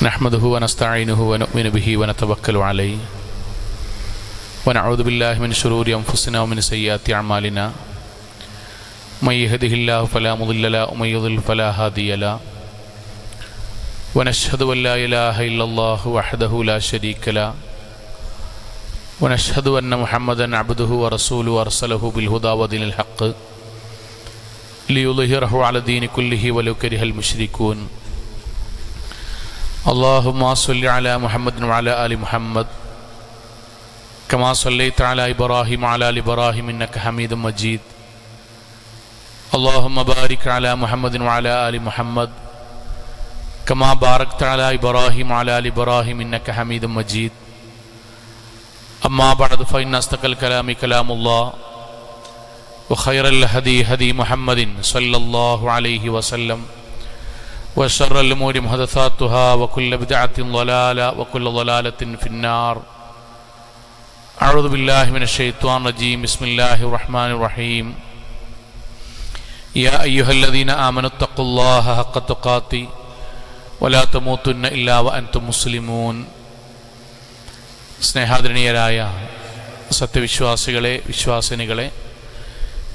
نحمده ونستعينه ونؤمن به ونتوكل عليه ونعوذ بالله من شرور أنفسنا ومن سيئات أعمالنا من يهده الله فلا مضل له ومن يضلل فلا هادي له ونشهد أن لا إله إلا الله وحده لا شريك له ونشهد أن محمدا عبده ورسوله أرسله بالهدى ودين الحق ليظهره على الدين كله ولو كره المشركون اللهم صل على محمد وعلى آل محمد كما صليت على إبراهيم وعلى آل إبراهيم إنك حميد مجيد اللهم بارك على محمد وعلى آل محمد كما باركت على إبراهيم وعلى آل إبراهيم إنك حميد مجيد أما بعد فإن أصدق الكلام كلام الله وخير الهدي هدي محمد صلى الله عليه وسلم وشر الأمور محدثاتها وكل بدعة ضلالة وكل ضلالة في النار أعوذ بالله من الشيطان الرجيم بسم الله الرحمن الرحيم يا أيها الذين آمنوا اتقوا الله حق تقاته ولا تموتن إلا وأنتم مسلمون സ്നേഹാദരണീയരായ സത്യവിശ്വാസികളെ വിശ്വാസിനികളെ,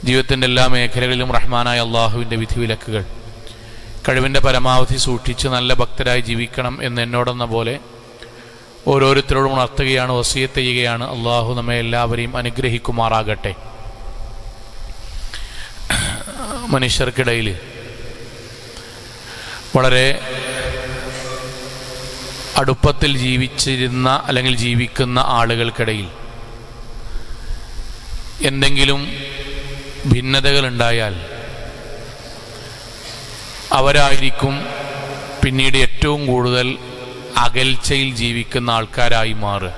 ജീവിതത്തിൻ്റെ എല്ലാ മേഖലകളിലും റഹ്മാനായ അള്ളാഹുവിൻ്റെ വിധിവിലക്കുകൾ കഴിവിൻ്റെ പരമാവധി സൂക്ഷിച്ച് നല്ല ഭക്തരായി ജീവിക്കണം എന്ന് എന്നോടെന്ന പോലെ ഓരോരുത്തരോടും ഉണർത്തുകയാണ്, വസിയത്ത് ചെയ്യുകയാണ്. അള്ളാഹു നമ്മെ എല്ലാവരെയും അനുഗ്രഹിക്കുമാറാകട്ടെ. മനുഷ്യർക്കിടയിൽ വളരെ അടുപ്പത്തിൽ ജീവിച്ചിരുന്ന അല്ലെങ്കിൽ ജീവിക്കുന്ന ആളുകൾക്കിടയിൽ എന്തെങ്കിലും ഭിന്നതകളുണ്ടായാൽ അവരായിരിക്കും പിന്നീട് ഏറ്റവും കൂടുതൽ അകൽച്ചയിൽ ജീവിക്കുന്ന ആൾക്കാരായി മാറുക.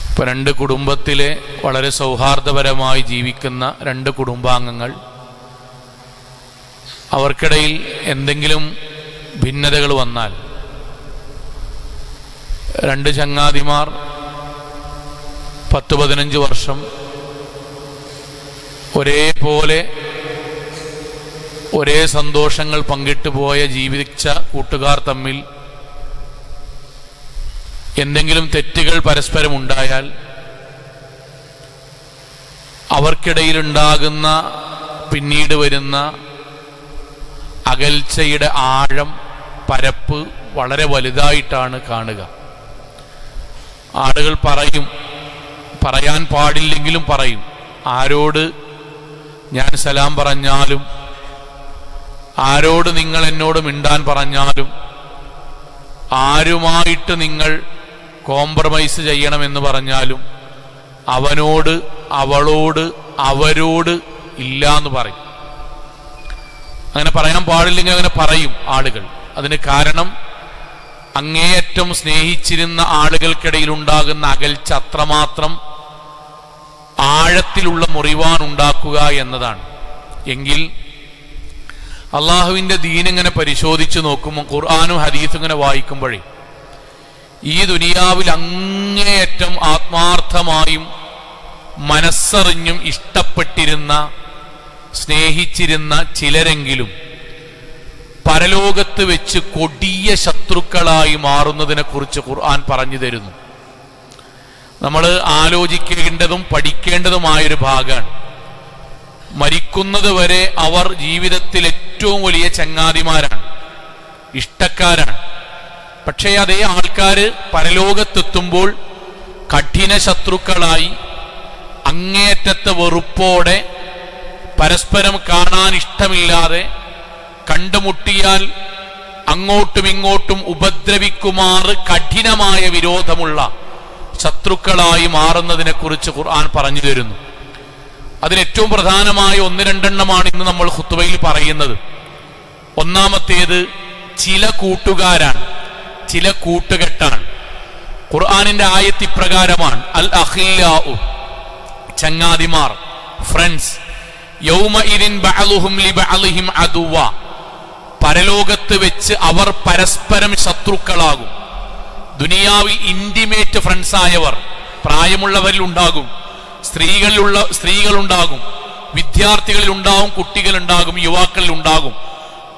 ഇപ്പോൾ രണ്ട് കുടുംബത്തിലെ വളരെ സൗഹാർദ്ദപരമായി ജീവിക്കുന്ന രണ്ട് കുടുംബാംഗങ്ങൾ, അവർക്കിടയിൽ എന്തെങ്കിലും ഭിന്നതകൾ വന്നാൽ രണ്ട് ചങ്ങാതിമാർ 10-15 വർഷം ഒരേപോലെ ഒരേ സന്തോഷങ്ങൾ പങ്കിട്ടു പോയ ജീവിച്ച കൂട്ടുകാർ തമ്മിൽ എന്തെങ്കിലും തെറ്റുകൾ പരസ്പരം ഉണ്ടായാൽ അവർക്കിടയിലുണ്ടാകുന്ന പിന്നീട് വരുന്ന അകൽച്ചയുടെ ആഴം, പരപ്പ് വളരെ വലുതായിട്ടാണ് കാണുക. ആളുകൾ പറയും, പറയാൻ പാടില്ലെങ്കിലും പറയും, ആരോട് ഞാൻ സലാം പറഞ്ഞാലും, ആരോട് നിങ്ങൾ എന്നോട് മിണ്ടാൻ പറഞ്ഞാലും, ആരുമായിട്ട് നിങ്ങൾ കോംപ്രമൈസ് ചെയ്യണമെന്ന് പറഞ്ഞാലും അവനോട്, അവളോട്, അവരോട് ഇല്ല എന്ന് പറയും. അങ്ങനെ പറയാൻ പാടില്ലെങ്കിൽ അങ്ങനെ പറയും ആളുകൾ. അതിന് കാരണം അങ്ങേയറ്റം സ്നേഹിച്ചിരുന്ന ആളുകൾക്കിടയിൽ ഉണ്ടാകുന്ന അകൽച്ച അത്രമാത്രം ആഴത്തിലുള്ള മുറിവാനുണ്ടാക്കുക എന്നതാണ്. എങ്കിൽ അള്ളാഹുവിൻ്റെ ദീനിങ്ങനെ പരിശോധിച്ച് നോക്കുമ്പോൾ, ഖുർആനും ഹദീസും ഇങ്ങനെ വായിക്കുമ്പോഴേ ഈ ദുനിയാവിൽ അങ്ങേയറ്റം ആത്മാർത്ഥമായും മനസ്സറിഞ്ഞും ഇഷ്ടപ്പെട്ടിരുന്ന, സ്നേഹിച്ചിരുന്ന ചിലരെങ്കിലും പരലോകത്ത് വെച്ച് കൊടിയ ശത്രുക്കളായി മാറുന്നതിനെ കുറിച്ച് ഖുർആൻ പറഞ്ഞു തരുന്നു. നമ്മൾ ആലോചിക്കേണ്ടതും പഠിക്കേണ്ടതുമായൊരു ഭാഗമാണ്. മരിക്കുന്നത് വരെ അവർ ജീവിതത്തിൽ ഏറ്റവും വലിയ ചങ്ങാതിമാരാണ്, ഇഷ്ടക്കാരാണ്. പക്ഷേ അതേ ആൾക്കാർ പരലോകത്തെത്തുമ്പോൾ കഠിന ശത്രുക്കളായി, അങ്ങേയറ്റത്തെ വെറുപ്പോടെ, പരസ്പരം കാണാൻ ഇഷ്ടമില്ലാതെ, കണ്ടുമുട്ടിയാൽ അങ്ങോട്ടും ഇങ്ങോട്ടും ഉപദ്രവിക്കുമാറ് കഠിനമായ വിരോധമുള്ള ശത്രുക്കളായി മാറുന്നതിനെ കുറിച്ച് ഖുർആൻ പറഞ്ഞു തരുന്നു. അതിലേറ്റവും പ്രധാനമായ 1-2 എണ്ണമാണ് ഇന്ന് നമ്മൾ ഖുത്ബയിൽ പറയുന്നത്. ഒന്നാമത്തേത് ചില കൂട്ടുകാരാണ്, ചില കൂട്ടുകെട്ടാണ്. ഖുർആനിന്റെ ആയത്ത് ഇപ്രകാരമാണ്: അൽ അഖില്ലാഉ, ചങ്ങാതിമാർ, ഫ്രണ്ട്സ്, യൗമഇദിൻ ബഅലുഹും ലിബഅലിഹിം അദുവ, പരലോകത്ത് വെച്ച് അവർ പരസ്പരം ശത്രുക്കളാകും. ദുനിയാവിൽ ഇന്റിമേറ്റ് ഫ്രണ്ട്സ് ആയവർ പ്രായമുള്ളവരിൽ ഉണ്ടാകും, സ്ത്രീകളുണ്ടാകും, വിദ്യാർത്ഥികളിലുണ്ടാകും, കുട്ടികളുണ്ടാകും, യുവാക്കളിലുണ്ടാകും.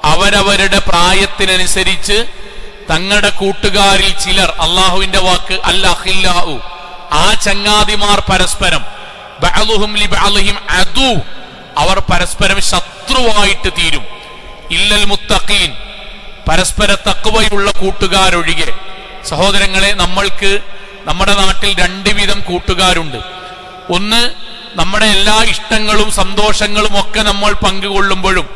അവരവരുടെ പ്രായത്തിനനുസരിച്ച് തങ്ങളുടെ കൂട്ടുകാരിൽ ചിലർ, അള്ളാഹുവിന്റെ വാക്ക് അൽ അഖില്ലാഉ, ആ ചങ്ങാതിമാർ പരസ്പരം, ബഅ്ളുഹും ലിബഅ്ളിഹിം അദു, അവർ പരസ്പരം ശത്രുവായിട്ട് തീരും. ഇല്ലൽ മുത്തഖീൻ, പരസ്പര തഖ്വയുള്ള കൂട്ടുകാരൊഴികെ. സഹോദരങ്ങളെ, നമ്മൾക്ക് നമ്മുടെ നാട്ടിൽ രണ്ട് വിധം കൂട്ടുകാരുണ്ട്. ഒന്ന്, നമ്മുടെ എല്ലാ ഇഷ്ടങ്ങളും സന്തോഷങ്ങളും ഒക്കെ നമ്മൾ പങ്കുകൊള്ളുമ്പോഴും,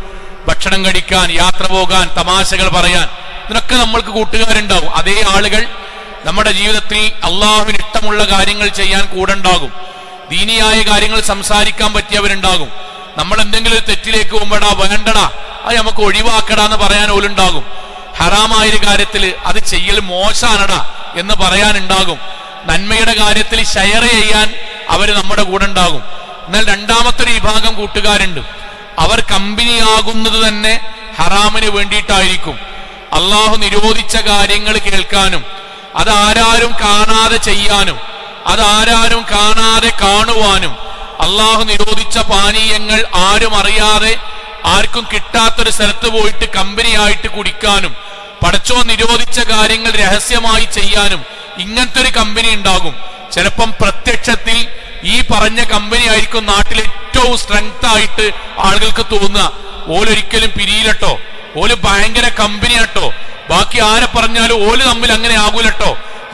ഭക്ഷണം കഴിക്കാൻ, യാത്ര പോകാൻ, തമാശകൾ പറയാൻ, ഇതിനൊക്കെ നമ്മൾക്ക് കൂട്ടുകാരുണ്ടാവും. അതേ ആളുകൾ നമ്മുടെ ജീവിതത്തിൽ അള്ളാഹുവിന് ഇഷ്ടമുള്ള കാര്യങ്ങൾ ചെയ്യാൻ കൂടെ ഉണ്ടാകും. ദീനിയായ കാര്യങ്ങൾ സംസാരിക്കാൻ പറ്റിയവരുണ്ടാകും. നമ്മൾ എന്തെങ്കിലും ഒരു തെറ്റിലേക്ക് പോകുമ്പോടാ, വേണ്ടടാ, അത് നമുക്ക് ഒഴിവാക്കടാ എന്ന് പറയാൻ ഓലുണ്ടാകും. ഹറാമായൊരു കാര്യത്തിൽ അത് ചെയ്യൽ മോശാനടാ എന്ന് പറയാനുണ്ടാകും. നന്മയുടെ കാര്യത്തിൽ ഷെയർ ചെയ്യാൻ അവർ നമ്മുടെ കൂടെ ഉണ്ടാകും. എന്നാൽ രണ്ടാമത്തെ ഒരു വിഭാഗം കൂട്ടുകാരുണ്ട്. അവർ കമ്പനിയാകുന്നത് തന്നെ ഹറാമിന് വേണ്ടിയിട്ടായിരിക്കും. അള്ളാഹു നിരോധിച്ച കാര്യങ്ങൾ കേൾക്കാനും, അതാരും കാണാതെ ചെയ്യാനും, അതാരും കാണാതെ കാണുവാനും, അള്ളാഹു നിരോധിച്ച പാനീയങ്ങൾ ആരും അറിയാതെ ആർക്കും കിട്ടാത്തൊരു സ്ഥലത്ത് പോയിട്ട് കമ്പനിയായിട്ട് കുടിക്കാനും, പടച്ചോ നിരോധിച്ച കാര്യങ്ങൾ രഹസ്യമായി ചെയ്യാനും ഇങ്ങനത്തെ ഒരു കമ്പനി ഉണ്ടാകും. ചിലപ്പം പ്രത്യക്ഷത്തിൽ ഈ പറഞ്ഞ കമ്പനി ആയിരിക്കും നാട്ടിൽ ഏറ്റവും സ്ട്രെങ്ത് ആയിട്ട് ആളുകൾക്ക് തോന്നുക. ഓലൊരിക്കലും പിരിയിലട്ടോ, ഓല് ഭയങ്കര കമ്പനിയാട്ടോ, ബാക്കി ആരെ പറഞ്ഞാലും ഓല് തമ്മിൽ അങ്ങനെ ആകൂലട്ടോ,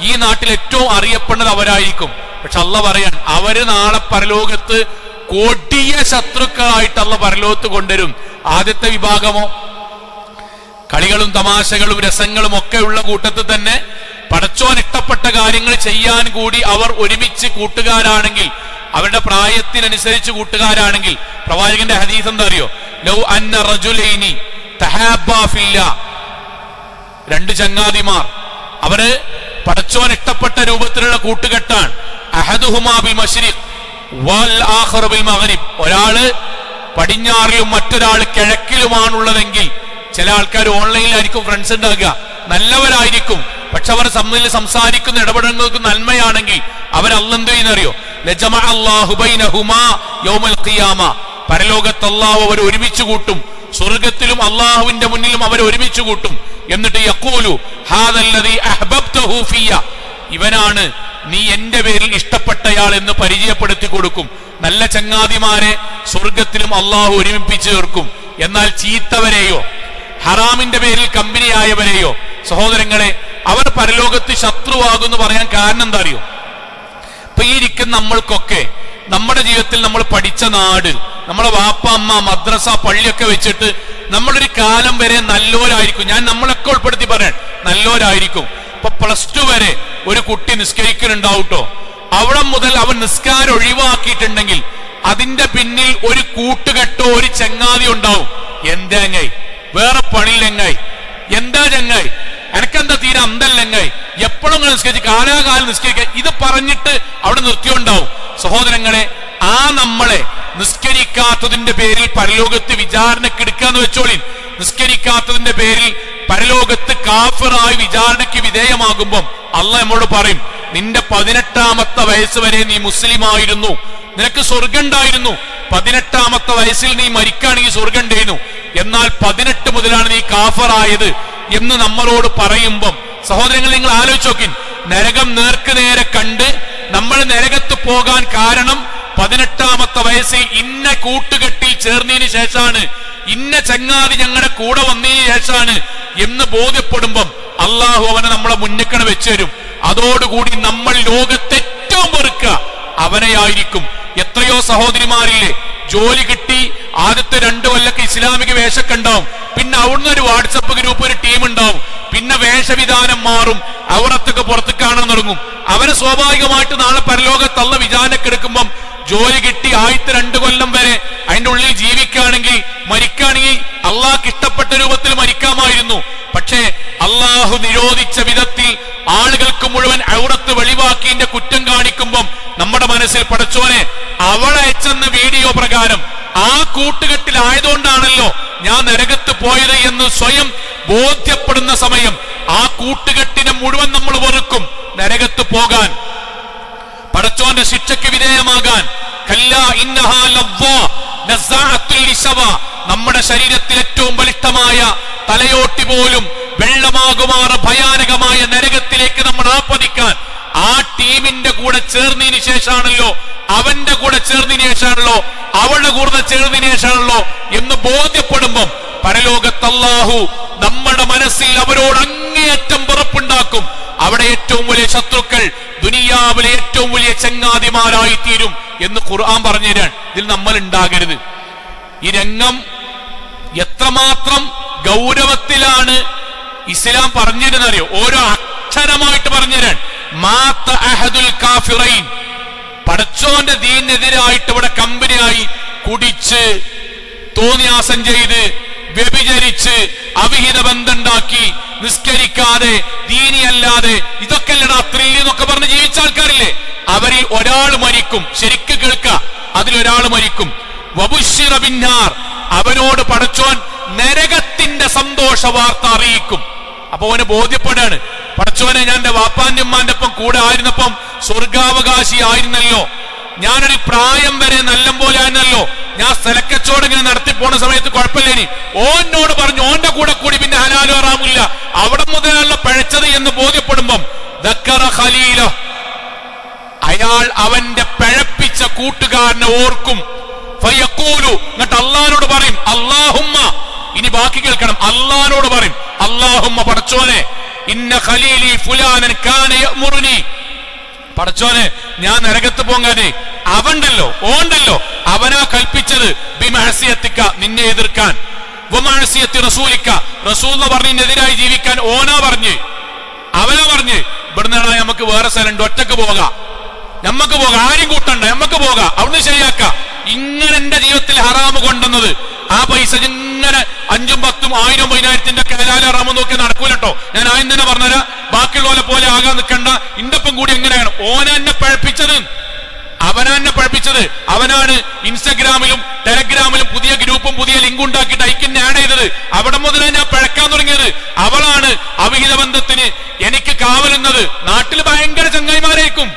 ഈ നാട്ടിൽ ഏറ്റവും അറിയപ്പെടുന്നത് അവരായിരിക്കും. പക്ഷെ അള്ളാഹ് പറയാൻ, അവര് നാളെ പരലോകത്ത് കൊടിയ ശത്രുക്കളായിട്ട് അള്ളാഹ് പരലോകത്ത് കൊണ്ടുവരും. ആദ്യത്തെ വിഭാഗമോ കളികളും തമാശകളും രസങ്ങളും ഒക്കെ ഉള്ള കൂട്ടത്തിൽ തന്നെ പടച്ചോൻ ഇഷ്ടപ്പെട്ട കാര്യങ്ങൾ ചെയ്യാൻ കൂടി അവർ ഒരുമിച്ച് കൂട്ടുകാരാണെങ്കിൽ, അവരുടെ പ്രായത്തിനനുസരിച്ച് കൂട്ടുകാരാണെങ്കിൽ, പ്രവാചകന്റെ ഹദീസ് എന്താ അറിയോ? ലൗ അന്ന റജുലൈനി തഹാബ്ബാ ഫില്ലാ, രണ്ട് ചങ്ങാതിമാർ, അവര് പടച്ചോൻ ഇഷ്ടപ്പെട്ട രൂപത്തിലുള്ള കൂട്ടുകെട്ടാണ്. അഹദുഹുമാ ബിൽ മശ്രിഖ് വൽ ആഖറു ബിൽ മഗ്രിബ്, ഒരാള് പടിഞ്ഞാറിലും മറ്റൊരാൾ കിഴക്കിലുമാണുള്ളതെങ്കിൽ, ചില ആൾക്കാർ ഓൺലൈനിലായിരിക്കും ഫ്രണ്ട്സ് ഉണ്ടാകുക, നല്ലവരായിരിക്കും, പക്ഷെ അവർ തമ്മിൽ സംസാരിക്കുന്ന ഇടപെടലുകൾക്ക് നന്മയാണെങ്കിൽ അവർ അള്ളെന്ത് ചെയ്യുന്നറിയോ? ലജമഅ അല്ലാഹു ബൈനഹുമാ യൗമൽ ഖിയാമ, പരലോകത്ത് അല്ലാഹു അവർ ഒരുമിച്ച് കൂട്ടും. സ്വർഗത്തിലും അള്ളാഹുവിന്റെ മുന്നിലും അവർ ഒരുമിച്ച് കൂട്ടും. എന്നിട്ട് യഖൂലു ഹാദല്ലദീ അഹ്ബബ്തഹു ഫിയ, ഇവനാണ് നീ എന്റെ പേരിൽ ഇഷ്ടപ്പെട്ടയാൾ എന്ന് പരിചയപ്പെടുത്തി കൊടുക്കും. നല്ല ചങ്ങാതിമാരെ സ്വർഗത്തിലും അള്ളാഹു ഒരുമിപ്പിച്ചു ചേർക്കും. എന്നാൽ ചീത്തവരെയോ ഹറാമിന്റെ പേരിൽ കമ്പനിയായവരെയോ സഹോദരങ്ങളെ, അവർ പരലോകത്ത് ശത്രുവാകുന്നു പറയാൻ കാരണം എന്താ അറിയോ? ഇപ്പൊ ഈ ഇരിക്കുന്ന നമ്മൾക്കൊക്കെ നമ്മുടെ ജീവിതത്തിൽ നമ്മൾ പഠിച്ച നാട്, നമ്മളെ വാപ്പ അമ്മ മദ്രസ പള്ളിയൊക്കെ വെച്ചിട്ട് നമ്മളൊരു കാലം വരെ നല്ലോരായിരിക്കും. ഞാൻ നമ്മളൊക്കെ ഉൾപ്പെടുത്തി പറയാൻ നല്ലോരായിരിക്കും. ഇപ്പൊ +2 വരെ ഒരു കുട്ടി നിസ്കരിക്കുന്നുണ്ടാവട്ടോ, അവിടെ മുതൽ അവൻ നിസ്കാരം ഒഴിവാക്കിയിട്ടുണ്ടെങ്കിൽ അതിന്റെ പിന്നിൽ ഒരു കൂട്ടുകെട്ടോ ഒരു ചങ്ങാതി ഉണ്ടാവും. എന്താ ചങ്ങായി, വേറെ പണിയില്ലെങ്ങായി, എന്താ ചങ്ങായി, എനക്കെന്താ തീരെ അന്തല്ലെങ്ങായി, എപ്പോഴും നിസ്കരിച്ച് കാലാകാലം നിസ്കരിക്കുക, ഇത് പറഞ്ഞിട്ട് അവിടെ നിർത്തിയുണ്ടാവും. സഹോദരങ്ങളെ, ആ നമ്മളെ നിസ്കരിക്കാത്തതിന്റെ പേരിൽ പരലോകത്ത് വിചാരണക്ക് എടുക്കാന്ന് വെച്ചോളി. നിസ്കരിക്കാത്തതിന്റെ പേരിൽ പരലോകത്ത് കാഫിറായി വിചാരണയ്ക്ക് വിധേയമാകുമ്പം അള്ളാഹ് നമ്മോട് പറയും, നിന്റെ 18ാമത്തെ വയസ്സ് വരെ നീ മുസ്ലിമായിരുന്നു, നിനക്ക് സ്വർഗം ഉണ്ടായിരുന്നു. 18ാമത്തെ വയസ്സിൽ നീ മരിക്കുകയാണെങ്കിൽ സ്വർഗം ഉണ്ടായിരുന്നു. എന്നാൽ 18 മുതലാണ് നീ കാഫിറായത് എന്ന് നമ്മളോട് പറയുമ്പം സഹോദരങ്ങൾ, നിങ്ങൾ ആലോചിച്ച് നോക്കിൻ, നരകം നേർക്ക് നേരെ കണ്ട് നമ്മൾ നരകത്ത് പോകാൻ കാരണം 18ാമത്തെ വയസ്സിൽ ഇന്ന കൂട്ടുകെട്ടിൽ ചേർന്നതിന് ശേഷമാണ്, ഇന്ന ചങ്ങാതി ഞങ്ങളുടെ കൂടെ വന്നതിന് ശേഷമാണ് എന്ന് ബോധ്യപ്പെടുമ്പം അള്ളാഹു അവനെ നമ്മളെ മുന്നിക്കണ വെച്ചു തരും. അതോടുകൂടി നമ്മൾ ലോകത്തെ ഏറ്റവും വെറുക്കുക അവനെയായിരിക്കും. എത്രയോ സഹോദരിമാരില്ലേ, ജോലി കിട്ടി ആദ്യത്തെ 2 കൊല്ലൊക്കെ ഇസ്ലാമിക വേഷമൊക്കെ ഉണ്ടാവും, പിന്നെ അവിടുന്ന് ഒരു വാട്സപ്പ് ഗ്രൂപ്പ്, ഒരു ടീം ഉണ്ടാവും, പിന്നെ വേഷവിധാനം മാറും, അവിടത്തൊക്കെ പുറത്ത് കാണാൻ തുടങ്ങും. അവരെ സ്വാഭാവികമായിട്ട് നാളെ പരലോകത്ത് അള്ളാഹ് വിചാരണക്ക് എടുക്കുമ്പം ജോലി കിട്ടി ആദ്യത്തെ 2 കൊല്ലം വരെ അതിന്റെ ഉള്ളിൽ ജീവിക്കുകയാണെങ്കിൽ, മരിക്കുകയാണെങ്കിൽ അള്ളാഹ്ക്ക് ഇഷ്ടപ്പെട്ട രൂപത്തിൽ മരിക്കാമായിരുന്നു. പക്ഷേ അള്ളാഹു നിരോധിച്ച വിധത്തിൽ ആളുകൾക്ക് മുഴുവൻ ഔറത്ത് വെളിവാക്കിന്റെ കുറ്റം കാണിക്കുമ്പം നമ്മുടെ മനസ്സിൽ പടച്ചോനെ, അവളയച്ചെന്ന വീഡിയോ പ്രകാരം ആ കൂട്ടുകെട്ടിലായതുകൊണ്ടാണല്ലോ ഞാൻ നരകത്ത് പോയത് എന്ന് സ്വയം ബോധ്യപ്പെടുന്ന സമയം ആ കൂട്ടുകെട്ടിനെ മുഴുവൻ നമ്മൾ വെറുക്കും. നരകത്ത് പോകാൻ, പടച്ചോന്റെ ശിക്ഷയ്ക്ക് വിധേയമാകാൻ. നമ്മുടെ ശരീരത്തിൽ ഏറ്റവും ബലിഷ്ഠമായ തലയോട്ടി പോലും വെള്ളമാകുമാറ് ഭയാനകമായ നരകത്തിലേക്ക് നമ്മൾ ആപ്പതിക്കാൻ ആ ടീമിന്റെ കൂടെ ചേർന്നതിന് ശേഷമാണല്ലോ, അവന്റെ കൂടെ ചേർന്നതിന് ശേഷമാണല്ലോ, അവളുടെ കൂടെ ചേർന്നതിന് ശേഷമാണല്ലോ എന്ന് ബോധ്യപ്പെടുമ്പം പരലോകത്ത് അല്ലാഹു നമ്മുടെ മനസ്സിൽ അവരോട് അങ്ങേയറ്റം വെറുപ്പുണ്ടാക്കും. അവിടെ ഏറ്റവും വലിയ ശത്രുക്കൾ ദുനിയാവിലെ ഏറ്റവും വലിയ ചങ്ങാതിമാരായി തീരും എന്ന് ഖുർആൻ പറഞ്ഞു തരാൻ. ഇതിൽ നമ്മൾ ഉണ്ടാകരുത്. ഈ രംഗം എത്രമാത്രം ഗൗരവത്തിലാണ് ഇസ്ലാം പറഞ്ഞിരുന്നറിയോ? ഓരോ അക്ഷരമായിട്ട് പറഞ്ഞുതരാൻ. മാത്ത അഹദുൽ കാഫിറൈൻ, പടച്ചോന്റെ ദീനെതിരായിട്ട് ഇവിടെ കമ്പനിയായി കുടിച്ച് തോന്നിയാസം ചെയ്ത് വ്യഭിചരിച്ച് അവിഹിത ബന്ധമുണ്ടാക്കി നിസ്കരിക്കാതെ ദീനിയല്ലാതെ ഇതൊക്കെ അല്ലടാ ത്രില്ല് എന്നൊക്കെ പറഞ്ഞ് ജീവിച്ച ആൾക്കാരില്ലേ, അവരിൽ ഒരാൾ മരിക്കും. ശരിക്ക് കേൾക്ക, അതിലൊരാൾ മരിക്കും. വബുശ്ശിറ ബിന്നാർ, അവനോട് പടച്ചോൻ നരകത്തിന്റെ സന്തോഷ വാർത്ത അറിയിക്കും. അപ്പൊ അവന് ബോധ്യപ്പെടാണ്, പടച്ചോനെ ഞാൻ എന്റെ വാപ്പാന്റെ ഉമ്മാന്റെ ഒപ്പം കൂടെ ആയിരുന്നപ്പം സ്വർഗാവകാശി ആയിരുന്നല്ലോ, ഞാനൊരു പ്രായം വരെ നല്ല പോലെ ആയിരുന്നല്ലോ, ഞാൻ സ്ഥലക്കച്ചവടം ഇങ്ങനെ നടത്തി പോണ സമയത്ത് കുഴപ്പമില്ലേനി. ഓനോട് പറഞ്ഞു ഓന്റെ കൂടെ കൂടി പിന്നെ ഹലാലും ഹറാമില്ല, അവിടെ മുതലുള്ള പഴച്ചത് എന്ന് ബോധ്യപ്പെടുമ്പം ദക്കറ ഖലീല, അയാൾ അവന്റെ പഴപ്പിച്ച കൂട്ടുകാരനെ ഓർക്കും. ഫയഖൂലു, എന്നിട്ട് അള്ളാഹിനോട് പറയും അല്ലാഹുമ്മ, ഇനി ബാക്കി കേൾക്കണം, അള്ളാഹിനോട് പറയും അല്ലാഹുമ്മ പടച്ചോനെ ഇന്ന ഖലീലി ഫുലാനൻ കാന യഅ്മുറുനി, പടച്ചോനെ ഞാൻ നരകത്ത് പോകാനേ അവണ്ടല്ലോ ഓണ്ടല്ലോ അവനാ കൽപ്പിച്ചത് ബിമഅസിയത്തിക, നിന്നെ എതിർക്കാൻ, വമഅസിയത്തി റസൂലിക, റസൂൽ പറഞ്ഞതിനെതിരായി ജീവിക്കാൻ ഓനാ പറഞ്ഞ്, അവനാ പറഞ്ഞ് ഇവിടുന്നാണ് നമുക്ക് വേറെ സ്ഥലമുണ്ട്, ഒറ്റക്ക് പോകാം, നമ്മക്ക് പോകാം, ആരും കൂട്ടണ്ട, നമ്മക്ക് പോകാം, അവിടുന്ന് ശരിയാക്ക. ഇങ്ങനെ എന്റെ ജീവിതത്തിൽ ഹറാമ് കൊണ്ടുവന്നത് ആ പൈസ ഇങ്ങനെ 5, 10, 1000, 10,000 ഒക്കെ ഹലാൽ ഹറാമ് നോക്കി നടക്കൂലട്ടോ. ഞാൻ ആദ്യം തന്നെ പറഞ്ഞുതരാം, ബാക്കിയുള്ള പോലെ ആകാൻ നിൽക്കണ്ട. ഇന്റൊപ്പം കൂടി എങ്ങനെയാണ് ഓനെന്നെ പഴപ്പിച്ചത്, അവനെന്നെ പഴപ്പിച്ചത്. അവനാണ് ഇൻസ്റ്റഗ്രാമിലും ടെലഗ്രാമിലും പുതിയ ഗ്രൂപ്പും പുതിയ ലിങ്ക് ഉണ്ടാക്കിയിട്ട് ഐക്കിന്നെ ആഡ് ചെയ്തത്. അവിടെ മുതൽ ഞാൻ പഴക്കാൻ തുടങ്ങിയത്. അവളാണ് അവിഹിത ബന്ധത്തിന് എനിക്ക് കാവലുന്നത്. നാട്ടിൽ ഭയങ്കര ചങ്ങായിമാരായിരിക്കും,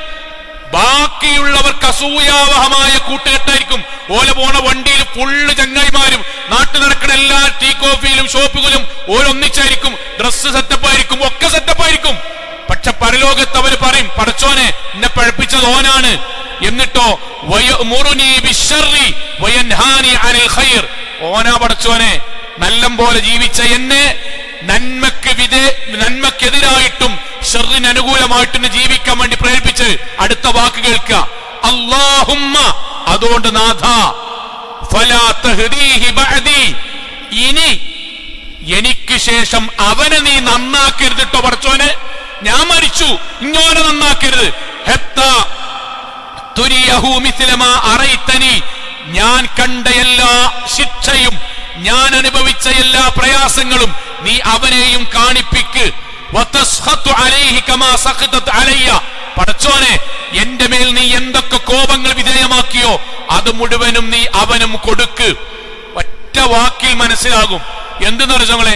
ബാക്കിയുള്ളവർക്ക് അസൂയാവഹമായ കൂട്ടുകെട്ടായിരിക്കും. ഓല പോണ വണ്ടിയിൽ ഫുള്ള് ചങ്ങായിമാരും, നാട്ടിൽ നടക്കുന്ന എല്ലാ ടീ കോഫിയിലും ഷോപ്പുകളും ഓരോന്നിച്ചായിരിക്കും, ഡ്രസ്സ് സെറ്റപ്പായിരിക്കും, ഒക്കെ സെറ്റപ്പായിരിക്കും. പക്ഷെ പരലോകത്ത് അവര് പറയും പടച്ചോനെ എന്നെ പഴപ്പിച്ചത് ഓനാണ്. എന്നിട്ടോ വയഅ്മുറുനി ബിശ്ശർരി വയൻഹാനി അനിൽ ഖൈർ, ഓനാ പടച്ചോനെ നല്ലം പോലെ ജീവിച്ച എന്നെ നന്മക്കെതിരായിട്ടും ഷർറിന് അനുകൂലമായിട്ടും ജീവിക്കാൻ വേണ്ടി പ്രേരിപ്പിച്ച്. അടുത്ത വാക്ക് കേൾക്കുക, അല്ലാഹുമ്മ, അതുകൊണ്ട് നാഥ ഫലാ തഹ്ദീഹി ബഅദി, ഇനി എനിക്ക് ശേഷം അവനെ നീ നന്നാക്കരുത് ട്ടോ പടച്ചോനെ, ഞാൻ മരിച്ചു ഇങ്ങോനെ നന്നാക്കരുത്. ഹത്താ തുരിയഹു മിസ്ല മാ അറൈതനി, ഞാൻ കണ്ട എല്ലാ ശിക്ഷയും ഞാൻ അനുഭവിച്ച എല്ലാ പ്രയാസങ്ങളും നീ അവനെയും കാണിപ്പിക്ക്. വതസ്ഖതു അലൈഹി കമാ സഖതത് അലയ്യ, പടച്ചോനെ എന്റെ മേൽ നീ എന്തൊക്കെ കോപങ്ങൾ വിധേയമാക്കിയോ അത് മുഴുവനും നീ അവനും കൊടുക്ക്. ഒറ്റ വാക്കിൽ മനസ്സിലാകും എന്തെന്ന് പറഞ്ഞോളെ,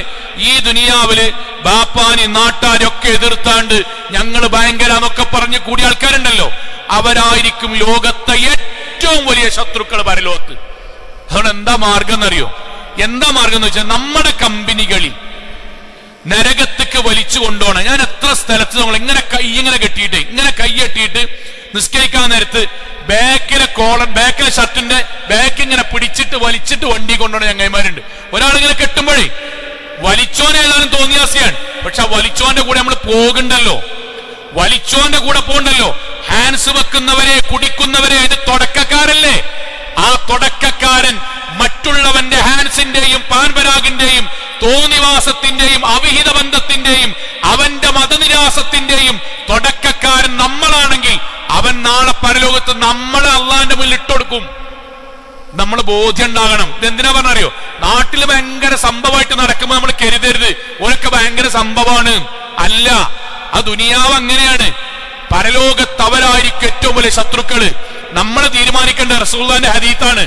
ഈ ദുനിയാവില് ബാപ്പാനി നാട്ടാരൊക്കെ എതിർത്താണ്ട് ഞങ്ങള് ഭയങ്കര എന്നൊക്കെ പറഞ്ഞ് കൂടിയ ആൾക്കാരുണ്ടല്ലോ, അവരായിരിക്കും ലോകത്തെ ഏറ്റവും വലിയ ശത്രുക്കൾ പരലോകത്ത്. അതുകൊണ്ട് എന്താ മാർഗം എന്നറിയോ? എന്താ മാർഗം എന്ന് വെച്ചാൽ നമ്മുടെ കമ്പനികളിൽ നരകത്തേക്ക് വലിച്ചു കൊണ്ടുപോകണം. ഞാൻ എത്ര സ്ഥലത്ത് നമ്മൾ ഇങ്ങനെ കൈ കെട്ടിയിട്ട് നിസ്കരിക്കാൻ നേരത്ത് ബാക്കിലെ ഷർട്ടിന്റെ ബാക്ക് ഇങ്ങനെ പിടിച്ചിട്ട് വലിച്ചിട്ട് വണ്ടി കൊണ്ടുപോകണ ചങ്ങായിമാരുണ്ട്. ഒരാളിങ്ങനെ കെട്ടുമ്പോഴേ വലിച്ചോനെ ഏതാനും തോന്നിയാസിയാണ്, പക്ഷെ വലിച്ചോന്റെ കൂടെ നമ്മൾ പോകണ്ടല്ലോ, വലിച്ചോന്റെ കൂടെ പോകണ്ടല്ലോ. ഹാൻസ് വെക്കുന്നവരെ കുടിക്കുന്നവരെ ഇത് തുടക്കക്കാരല്ലേ? ആ തുടക്കക്കാരൻ മറ്റുള്ളവന്റെ ഹാൻസിന്റെയും പാൻപരാഗിന്റെയും തോന്നിവാസത്തിന്റെയും അവിഹിത ബന്ധത്തിന്റെയും അവന്റെ മതനിരാസത്തിന്റെയും തുടക്കക്കാരൻ നമ്മളാണെങ്കിൽ അവൻ നാളെ പരലോകത്ത് നമ്മളെ അള്ളാന്റെ മുന്നിൽ ഇട്ടുകൊടുക്കും. നമ്മൾ ബോധ്യം ഉണ്ടാകണം. ഇതെന്തിനാ പറഞ്ഞറിയോ? നാട്ടിൽ ഭയങ്കര സംഭവമായിട്ട് നടക്കുമ്പോ നമ്മൾ കരുതരുത് ഓരൊക്കെ ഭയങ്കര സംഭവമാണ്. അല്ല, ആ ദുനിയാവ് അങ്ങനെയാണ്. പരലോകത്ത് അവരായിരിക്കും ഏറ്റവും വലിയ ശത്രുക്കള്. നമ്മൾ തീരുമാനിക്കേണ്ട റസൂലുള്ളാഹിന്റെ ഹദീത്താണ്.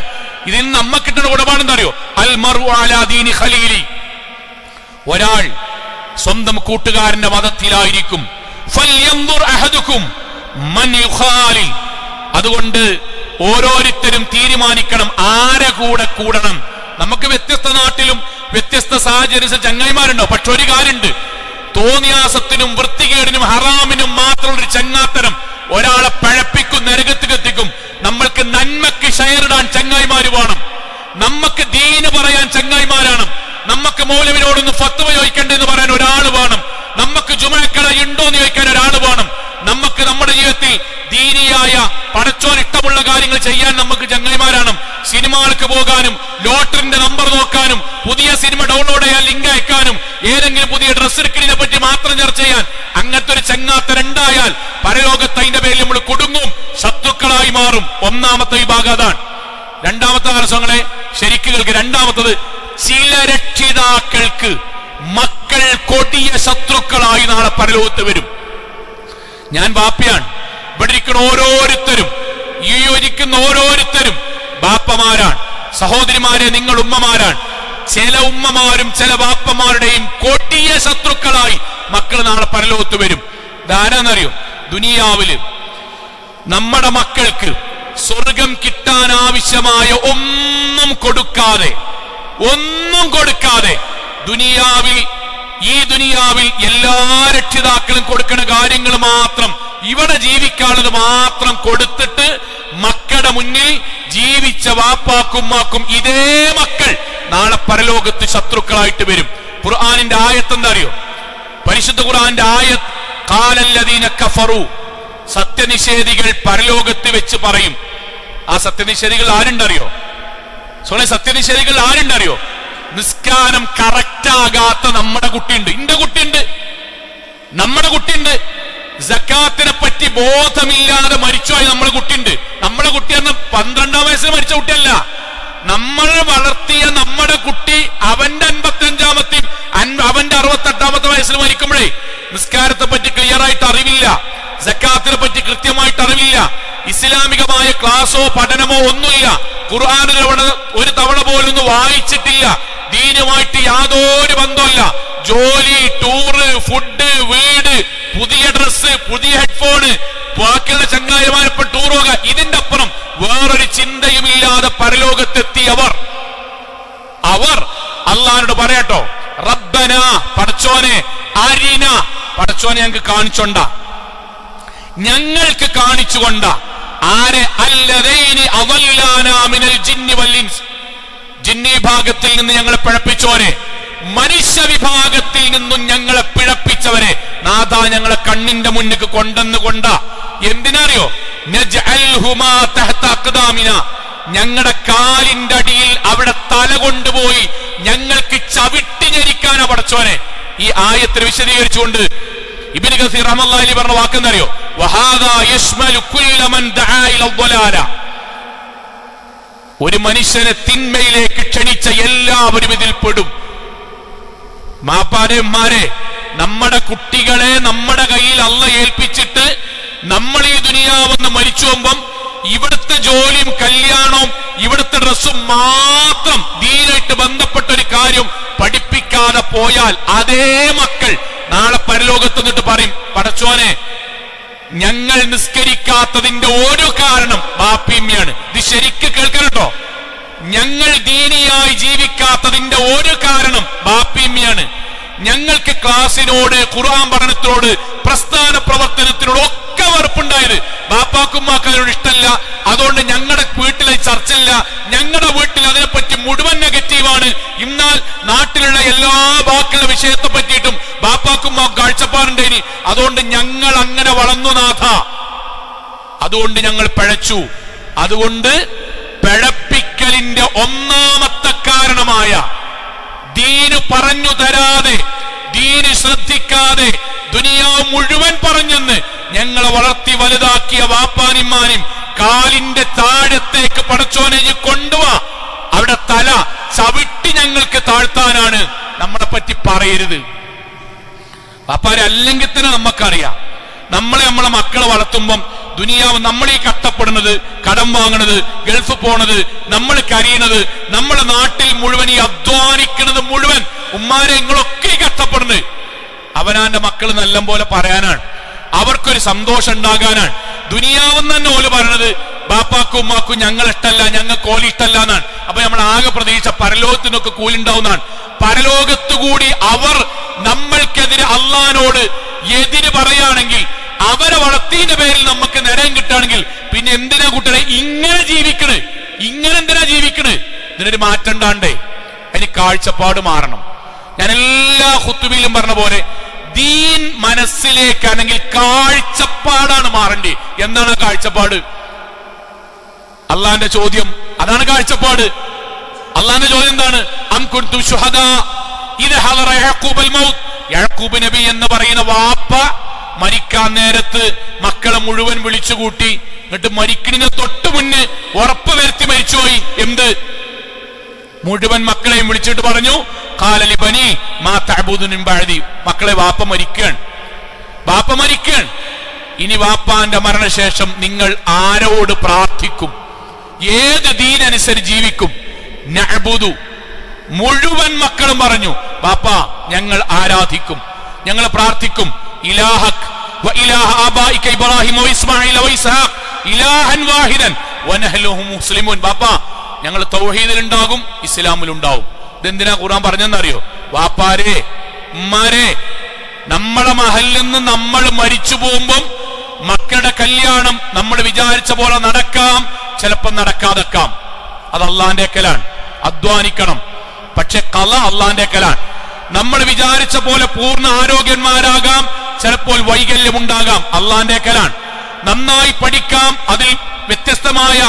ഇതിൽ നമ്മക്ക് കിട്ടുന്ന ഗുണപാഠം അറിയോ? അൽ മർഉ അലാ ദീനി ഖലീലി, ഒരാൾ സ്വന്തം കൂട്ടുകാരന്റെ മതത്തിലായിരിക്കും. ഫൽയൻദുർ അഹദുക്കും മൻ യുഖാലി, അതുകൊണ്ട് ഓരോരുത്തരും തീരുമാനിക്കണം ആരെ കൂടെ കൂടണം. നമുക്ക് വ്യത്യസ്ത നാട്ടിലും വ്യത്യസ്ത സാഹചര്യം ചങ്ങായിമാരുണ്ടോ. പക്ഷെ ഒരു കാര്യമുണ്ട്, തോന്നിയാസത്തിനും വൃത്തികേടിനും ഹറാമിനും മാത്രമുള്ളൊരു ചങ്ങാത്തരം ഒരാളെ പഴപ്പിക്കും, നരകത്തിൽ എത്തിക്കും. നമ്മൾക്ക് നന്മക്ക് ഷെയറിടാൻ ചങ്ങായിമാര് വേണം, നമുക്ക് ദീന് പറയാൻ ചങ്ങായിമാരാണ്, നമുക്ക് മൗലവിനോടൊന്ന് ഫത്വ ചോദിക്കണ്ടെന്ന് പറയാൻ ഒരാൾ വേണം, നമുക്ക് ജുമഅക്കട ഉണ്ടോ എന്ന് ചോദിക്കാൻ ഒരാൾ വേണം, നമുക്ക് നമ്മുടെ ജീവിതത്തിൽ ദീനിയായ പടച്ചോൻ ഇഷ്ടമുള്ള കാര്യങ്ങൾ ചെയ്യാൻ നമുക്ക് ചങ്ങായിമാരാണ്. സിനിമകൾക്ക് പോകാനും ലോട്ടറിന്റെ നമ്പർ നോക്കാനും പുതിയ സിനിമ ഡൗൺലോഡ് ചെയ്യാൻ ലിങ്ക് അയക്കാനും ഏതെങ്കിലും പുതിയ ഡ്രസ് എടുക്കുന്നതിനെ പറ്റി മാത്രം ചർച്ച ചെയ്യാൻ അങ്ങനത്തെ ഒരു ചങ്ങാത്തരുണ്ടായാൽ പരലോകത്ത് അതിന്റെ പേരിൽ നമ്മൾ കുടുങ്ങും, ശത്രുക്കളായി മാറും. ഒന്നാമത്തെ വിഭാഗം അതാണ്. രണ്ടാമത്തെ ആലോചനകളെ ശരിക്ക് കേൾക്ക്. രണ്ടാമത്തത്, ചില രക്ഷിതാക്കൾക്ക് മക്കൾ കൊടിയ ശത്രുക്കളായി നാളെ പരലോകത്ത് വരും. ഞാൻ ബാപ്പയാണ്, ഇവിടെ ഇരിക്കുന്ന ഓരോരുത്തരും, ഈ ഇരിക്കുന്ന ഓരോരുത്തരും ബാപ്പമാരാണ്. സഹോദരിമാരെ, നിങ്ങൾ ഉമ്മമാരാണ്. ചില ഉമ്മമാരും ചില ബാപ്പമാരുടെയും കൊടിയ ശത്രുക്കളായി മക്കൾ നാളെ പരലോകത്ത് വരും. ധാരാന്നറിയോ, ദുനിയാവില് നമ്മുടെ മക്കൾക്ക് സ്വർഗം കിട്ടാൻ ആവശ്യമായ ഒന്നും കൊടുക്കാതെ ഈ ദുനിയാവിൽ എല്ലാ രക്ഷിതാക്കളും കൊടുക്കുന്ന കാര്യങ്ങൾ മാത്രം, ഇവിടെ ജീവിക്കാനുള്ളത് മാത്രം കൊടുത്തിട്ട് മക്കളുടെ മുന്നിൽ ജീവിച്ച വാപ്പാക്കുമ്മാക്കും ഇതേ മക്കൾ നാളെ പരലോകത്ത് ശത്രുക്കളായിട്ട് വരും. ഖുർആനിന്റെ ആയത്ത് എന്താ അറിയോ? പരിശുദ്ധ ഖുർആന്റെ ആയത്ത്, ഖാലല്ലദീന കഫറു, സത്യനിഷേധികൾ പരലോകത്ത് വെച്ച് പറയും. ആ സത്യനിഷേധികൾ ആരുണ്ടറിയോ? സത്യനിഷേധികൾ ആരുണ്ടറിയോ? നിസ്കാരം കറക്റ്റാകാത്ത നമ്മുടെ കുട്ടിയുണ്ട്, എന്റെ കുട്ടിയുണ്ട്, നമ്മുടെ കുട്ടിയുണ്ട്. സക്കാത്തിനെ പറ്റി ബോധമില്ലാതെ മരിച്ചുപോയ നമ്മുടെ കുട്ടിയുണ്ട്. നമ്മുടെ കുട്ടി എന്ന് 12-ാം വയസ്സിൽ മരിച്ച കുട്ടിയല്ല, നമ്മൾ വളർത്തിയ നമ്മുടെ കുട്ടി അവന്റെ 55-ാമത്തെയും അവന്റെ 68-ാമത്തെ വയസ്സിൽ മരിക്കുമ്പോഴേ നിസ്കാരത്തെ പറ്റി ക്ലിയർ ആയിട്ട് അറിവില്ല, സക്കാത്തിനെ പറ്റി കൃത്യമായിട്ട് അറിവില്ല, ഇസ്ലാമികമായ ക്ലാസോ പഠനമോ ഒന്നുമില്ല, ഖുർആനിൽ ഒരു തവണ പോലും വായിച്ചിട്ടില്ല, ദീനുമായിട്ട് യാതൊരു ബന്ധമില്ല, ജോലി, ടൂറ്, ഫുഡ്, വീട്, പുതിയ ഡ്രസ്സ്, പുതിയ ഹെഡ്ഫോണ്, ബാക്കിയുള്ള ചങ്ങായിമാരിപ്പോൾ ടൂർ പോകാൻ, ഇതിന്റെ അപ്പുറം വേറൊരു ചിന്തയുമില്ലാതെ പരലോകത്തെത്തിയവർ അള്ളാഹിനോട് പറയട്ടോ, റബ്ബന, പടച്ചോനെ, അരിന, പടച്ചോനെ ഞങ്ങൾക്ക് കാണിച്ചോണ്ട, ഞങ്ങൾക്ക് കാണിച്ചുകൊണ്ട, ആരെ? അല്ലദൈനി അദല്ലാനാ മിനൽ ജിന്നി വൽ ഇൻസ്, ജിന്നി വിഭാഗത്തിൽ നിന്ന് ഞങ്ങളെ പിഴപ്പിച്ചവരെ, മനുഷ്യ വിഭാഗത്തിൽ നിന്നും ഞങ്ങളെ പിഴപ്പിച്ചവരെ നാഥ ഞങ്ങളെ കണ്ണിന്റെ മുന്നിൽ കൊണ്ട എന്തിനറിയോ? നജ്അൽഹുമാ തഹ്ത അഖ്ദാമിന, ഞങ്ങളുടെ കാലിന്റെ അടിയിൽ അവിടെ തല കൊണ്ടുപോയി ഞങ്ങൾക്ക് ചവിട്ടി ഞെരിക്കാനാ പടച്ചോനെ. ഈ ആയത്തിൽ വിശദീകരിച്ചുകൊണ്ട് ഇബ്നു കസീർ റഹ്മത്തുള്ളാഹി അലൈഹി പറഞ്ഞ വാക്കെന്നറിയോ? വഹാദാ യശ്മലു കുല്ല മൻ ദആ ഇല ളലാല, ഒരു മനുഷ്യനെ തിന്മയിലേക്ക് ക്ഷണിച്ച എല്ലാവരും ഇതിൽ പെടും. മാപ്പാരെമാരെ, നമ്മുടെ കുട്ടികളെ നമ്മുടെ കയ്യിൽ അള്ളാഹ് ഏൽപ്പിച്ചിട്ട് നമ്മൾ ഈ ദുനിയാവെന്ന് മരിച്ചു പോകുമ്പം ഇവിടുത്തെ ജോലിയും കല്യാണവും ഇവിടുത്തെ ഡ്രസ്സും മാത്രം ദീനായിട്ട് ബന്ധപ്പെട്ട ഒരു കാര്യം പഠിപ്പിക്കാതെ പോയാൽ അതേ മക്കൾ നാളെ പരലോകത്ത് നിന്നിട്ട് പറയും, പടച്ചോനെ ഞങ്ങൾ നിസ്കരിക്കാത്തതിന്റെ ഒരു കാരണം ബാപ്പിയമ്മയാണ്. ഇത് ശരിക്ക് കേൾക്കണട്ടോ, ഞങ്ങൾ ദീനിയായി ജീവിക്കാത്തതിന്റെ ഒരു കാരണം ബാപ്പിയമ്മയാണ്. ഞങ്ങൾക്ക് ക്ലാസിനോട്, ഖുർആൻ പഠനത്തിനോട്, പ്രസ്ഥാന പ്രവർത്തനത്തിനോട് ഒക്കെ വെറുപ്പുണ്ടായത് ബാപ്പാക്കുമ്മാക്കാരോട് ഇഷ്ടമല്ല. അതുകൊണ്ട് ഞങ്ങളുടെ വീട്ടിലെ ചർച്ചയില്ല, ഞങ്ങളുടെ വീട്ടിൽ അതിനെപ്പറ്റി മുഴുവൻ നെഗറ്റീവാണ്. എന്നാൽ നാട്ടിലുള്ള എല്ലാ ബാക്കിയുള്ള വിഷയത്തെ പറ്റിയിട്ടും ബാപ്പാക്കുമ്മാ കാഴ്ചപ്പാടുണ്ടേനി. അതുകൊണ്ട് ഞങ്ങൾ അങ്ങനെ വളർന്നു നാഥ, അതുകൊണ്ട് ഞങ്ങൾ പിഴച്ചു. അതുകൊണ്ട് പിഴപ്പിക്കലിന്റെ ഒന്നാമത്തെ കാരണമായ ദീന് പറഞ്ഞു തരാതെ, ദീന് ശ്രദ്ധിക്കാതെ, ദുനിയാവ് മുഴുവൻ പറഞ്ഞെന്ന് ഞങ്ങളെ വളർത്തി വലുതാക്കിയ വാപ്പാനിമാനും കാലിന്റെ താഴത്തേക്ക് പടച്ചോനെ കൊണ്ടുവാ, അവിടെ തല ചവിട്ടി ഞങ്ങൾക്ക് താഴ്ത്താനാണ് നമ്മളെ പറ്റി പറയരുത്. വാപ്പാരെ അല്ലെങ്കിൽ തന്നെ നമുക്കറിയാം, നമ്മളെ മക്കളെ വളർത്തുമ്പം ദുനിയാവ് നമ്മളീ കഷ്ടപ്പെടുന്നത്, കടം വാങ്ങണത്, ഗൾഫ് പോണത്, നമ്മൾ കരയണത്, നമ്മളെ നാട്ടിൽ മുഴുവൻ ഈ അധ്വാനിക്കുന്നത് മുഴുവൻ ഉമ്മാരെ നിങ്ങളൊക്കെ കഷ്ടപ്പെടുന്നത് അവനാന്റെ മക്കൾ നല്ല പോലെ പറയാനാണ്, അവർക്കൊരു സന്തോഷം ഉണ്ടാകാനാണ്. ദുനിയാവെന്ന് തന്നെ ഓല് പറയണത് ബാപ്പാക്കും ഉമ്മാക്കും ഞങ്ങൾ ഇഷ്ടല്ല, ഞങ്ങൾക്ക് ഓല് ഇഷ്ടല്ല എന്നാണ്. അപ്പൊ നമ്മൾ ആകെ പ്രതീക്ഷ പരലോകത്തിനൊക്കെ കൂലുണ്ടാവുന്നതാണ്. പരലോകത്തുകൂടി അവർ നമ്മൾക്കെതിരെ അള്ളാഹിനോട് എതിര് പറയുകയാണെങ്കിൽ, അവരെ വളർത്തിന്റെ പേരിൽ നമുക്ക് നിരയം കിട്ടുകയാണെങ്കിൽ പിന്നെ എന്തിനാ കുട്ടികളെ ഇങ്ങനെ ജീവിക്കണ്? ഇങ്ങനെ എന്തിനാ ജീവിക്കണ്? ഇതിനൊരു മാറ്റം ഉണ്ടാണ്ടേ? അതിന് കാഴ്ചപ്പാട് മാറണം. ഞാൻ എല്ലാ ഖുതുബയിലും പറഞ്ഞ പോലെ ദീൻ മനസ്സിലേക്കാണെങ്കിൽ കാഴ്ചപ്പാടാണ് മാറേണ്ടി. എന്താണ് കാഴ്ചപ്പാട്? അള്ളാന്റെ ചോദ്യം അതാണ് കാഴ്ചപ്പാട്. അള്ളാന്റെ ചോദ്യം എന്താണ്? അം കുൻതും ശുഹദാ ഇദ് ഹദറ യഅഖൂബൽ മൗത്ത്. യഅഖൂബ് നബി എന്ന് പറയുന്ന വാപ്പ മരിക്കാൻ നേരത്ത് മക്കളെ മുഴുവൻ വിളിച്ചുകൂട്ടി. എന്നിട്ട് മരിക്കുന്നതിന് തൊട്ട് മുന്നേ ഉറപ്പ് വരുത്തി മരിച്ചുപോയി. എന്ത്? മുഴുവൻ മക്കളെയും വിളിച്ചിട്ട് പറഞ്ഞു, ഖാല ലിബനി മാ തഅബുദുന മിൻ ബഅദി. മക്കളെ, വാപ്പ മരിക്കാൻ. ഇനി വാപ്പാന്റെ മരണശേഷം നിങ്ങൾ ആരോട് പ്രാർത്ഥിക്കും? ഏത് ദീനനുസരിച്ച് ജീവിക്കും? നഅബുദു. മുഴുവൻ മക്കളും പറഞ്ഞു, ബാപ്പ ഞങ്ങൾ ആരാധിക്കും, ഞങ്ങൾ പ്രാർത്ഥിക്കും. ഇലാഹക് വ ഇലാഹ ആബായിക ഇബ്രാഹിം വ ഇസ്മാഈൽ വ ഇസ്ഹാഖ് ഇലാഹൻ വാഹിദൻ വ നഹ്നു മുസ്ലിമൂൻ. ബാപ്പ ഞങ്ങൾ തൗഹീദിലുണ്ടാകും, ഇസ്ലാമിലുണ്ടാവും. ഇതെന്തിനാ ഖുർആൻ പറഞ്ഞെന്നറിയോ? വാപ്പാരെ, ഉമ്മാരെ, നമ്മളെ മഹലിൽ നിന്ന് നമ്മൾ മരിച്ചു പോകുമ്പം മക്കളുടെ കല്യാണം നമ്മൾ വിചാരിച്ച പോലെ നടക്കാം, ചിലപ്പോൾ നടക്കാതെക്കാം. അത് അള്ളാന്റെ അക്കലാണ്. അധ്വാനിക്കണം, പക്ഷെ ഖള അള്ളാന്റെ അക്കലാണ്. നമ്മൾ വിചാരിച്ച പോലെ പൂർണ്ണ ആരോഗ്യന്മാരാകാം, ചിലപ്പോൾ വൈകല്യമുണ്ടാകാം, അള്ളാന്റെ അക്കലാണ്. നന്നായി പഠിക്കാം, അതിൽ വ്യത്യസ്തമായ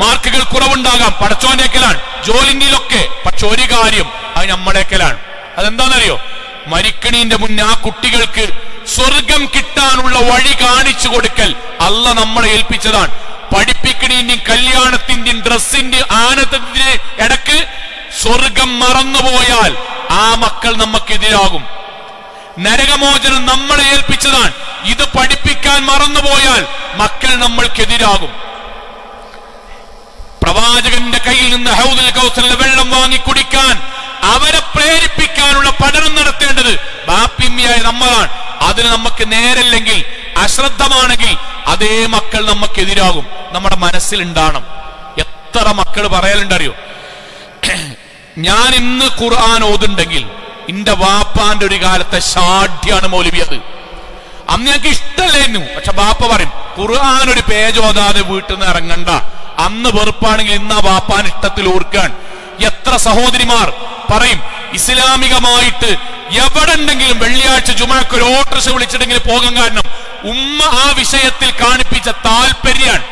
മാർക്കുകൾ കുറവുണ്ടാകാം, പടച്ചോന്റെ അക്കലാണ്. ജോലിയിലൊക്കെ, പക്ഷെ ഒരു കാര്യം അത് നമ്മുടെ അക്കലാണ്. അതെന്താണെന്നറിയോ? മരിക്കണീന്റെ മുന്നേ ആ കുട്ടികൾക്ക് സ്വർഗം കിട്ടാനുള്ള വഴി കാണിച്ചു കൊടുക്കൽ അല്ല നമ്മളെ ഏൽപ്പിച്ചതാണ്. പഠിപ്പിക്കണീന്റെയും കല്യാണത്തിന്റെയും ഡ്രസ്സിന്റെയും ആനന്ദത്തിന്റെ ഇടക്ക് സ്വർഗം മറന്നുപോയാൽ ആ മക്കൾ നമുക്കെതിരാകും. നരകമോചനം നമ്മളെ ഏൽപ്പിച്ചതാണ്. ഇത് പഠിപ്പിക്കാൻ മറന്നുപോയാൽ മക്കൾ നമ്മൾക്കെതിരാകും. പ്രവാചകന്റെ കയ്യിൽ നിന്ന് ഹൗദുൽ കൗസറിലെ വെള്ളം വാങ്ങി കുടിക്കാൻ അവരെ പ്രേരിപ്പിക്കാനുള്ള പഠനം നടത്തേണ്ടത് ബാപ്പിമ്മിയായ നമ്മളാണ്. അതിന് നമുക്ക് നേരല്ലെങ്കിൽ, അശ്രദ്ധമാണെങ്കിൽ അതേ മക്കൾ നമുക്കെതിരാകും. നമ്മുടെ മനസ്സിലുണ്ടാകണം. എത്ര മക്കൾ പറയലുണ്ടറിയോ? ഞാൻ ഇന്ന് ഖുർആൻ ഓതുണ്ടെങ്കിൽ എന്റെ വാപ്പാന്റെ ഒരു കാലത്തെ ഷാഢ്യാണ് മൗലവി. അത് അന്ന് ഞങ്ങൾക്ക് ഇഷ്ടമല്ലായിരുന്നു. പക്ഷെ ബാപ്പ പറയും, ഖുർആൻ ഒരു പേജ് ഓതാതെ വീട്ടിൽ നിന്ന് ഇറങ്ങണ്ട. അന്ന് വെറുപ്പാണെങ്കിൽ ഇന്ന് ആ വാപ്പാൻ ഇഷ്ടത്തിൽ ഓർക്കാൻ. എത്ര സഹോദരിമാർ പറയും, ഇസ്ലാമികമായിട്ട് എവിടെ ഉണ്ടെങ്കിലും വെള്ളിയാഴ്ച ജുമഅക്ക് ഒരു ഓട്ടോറിക്ഷ വിളിച്ചിട്ടെങ്കിലും പോകാൻ കാരണം ഉമ്മ ആ വിഷയത്തിൽ കാണിപ്പിച്ച താല്പര്യാണ്.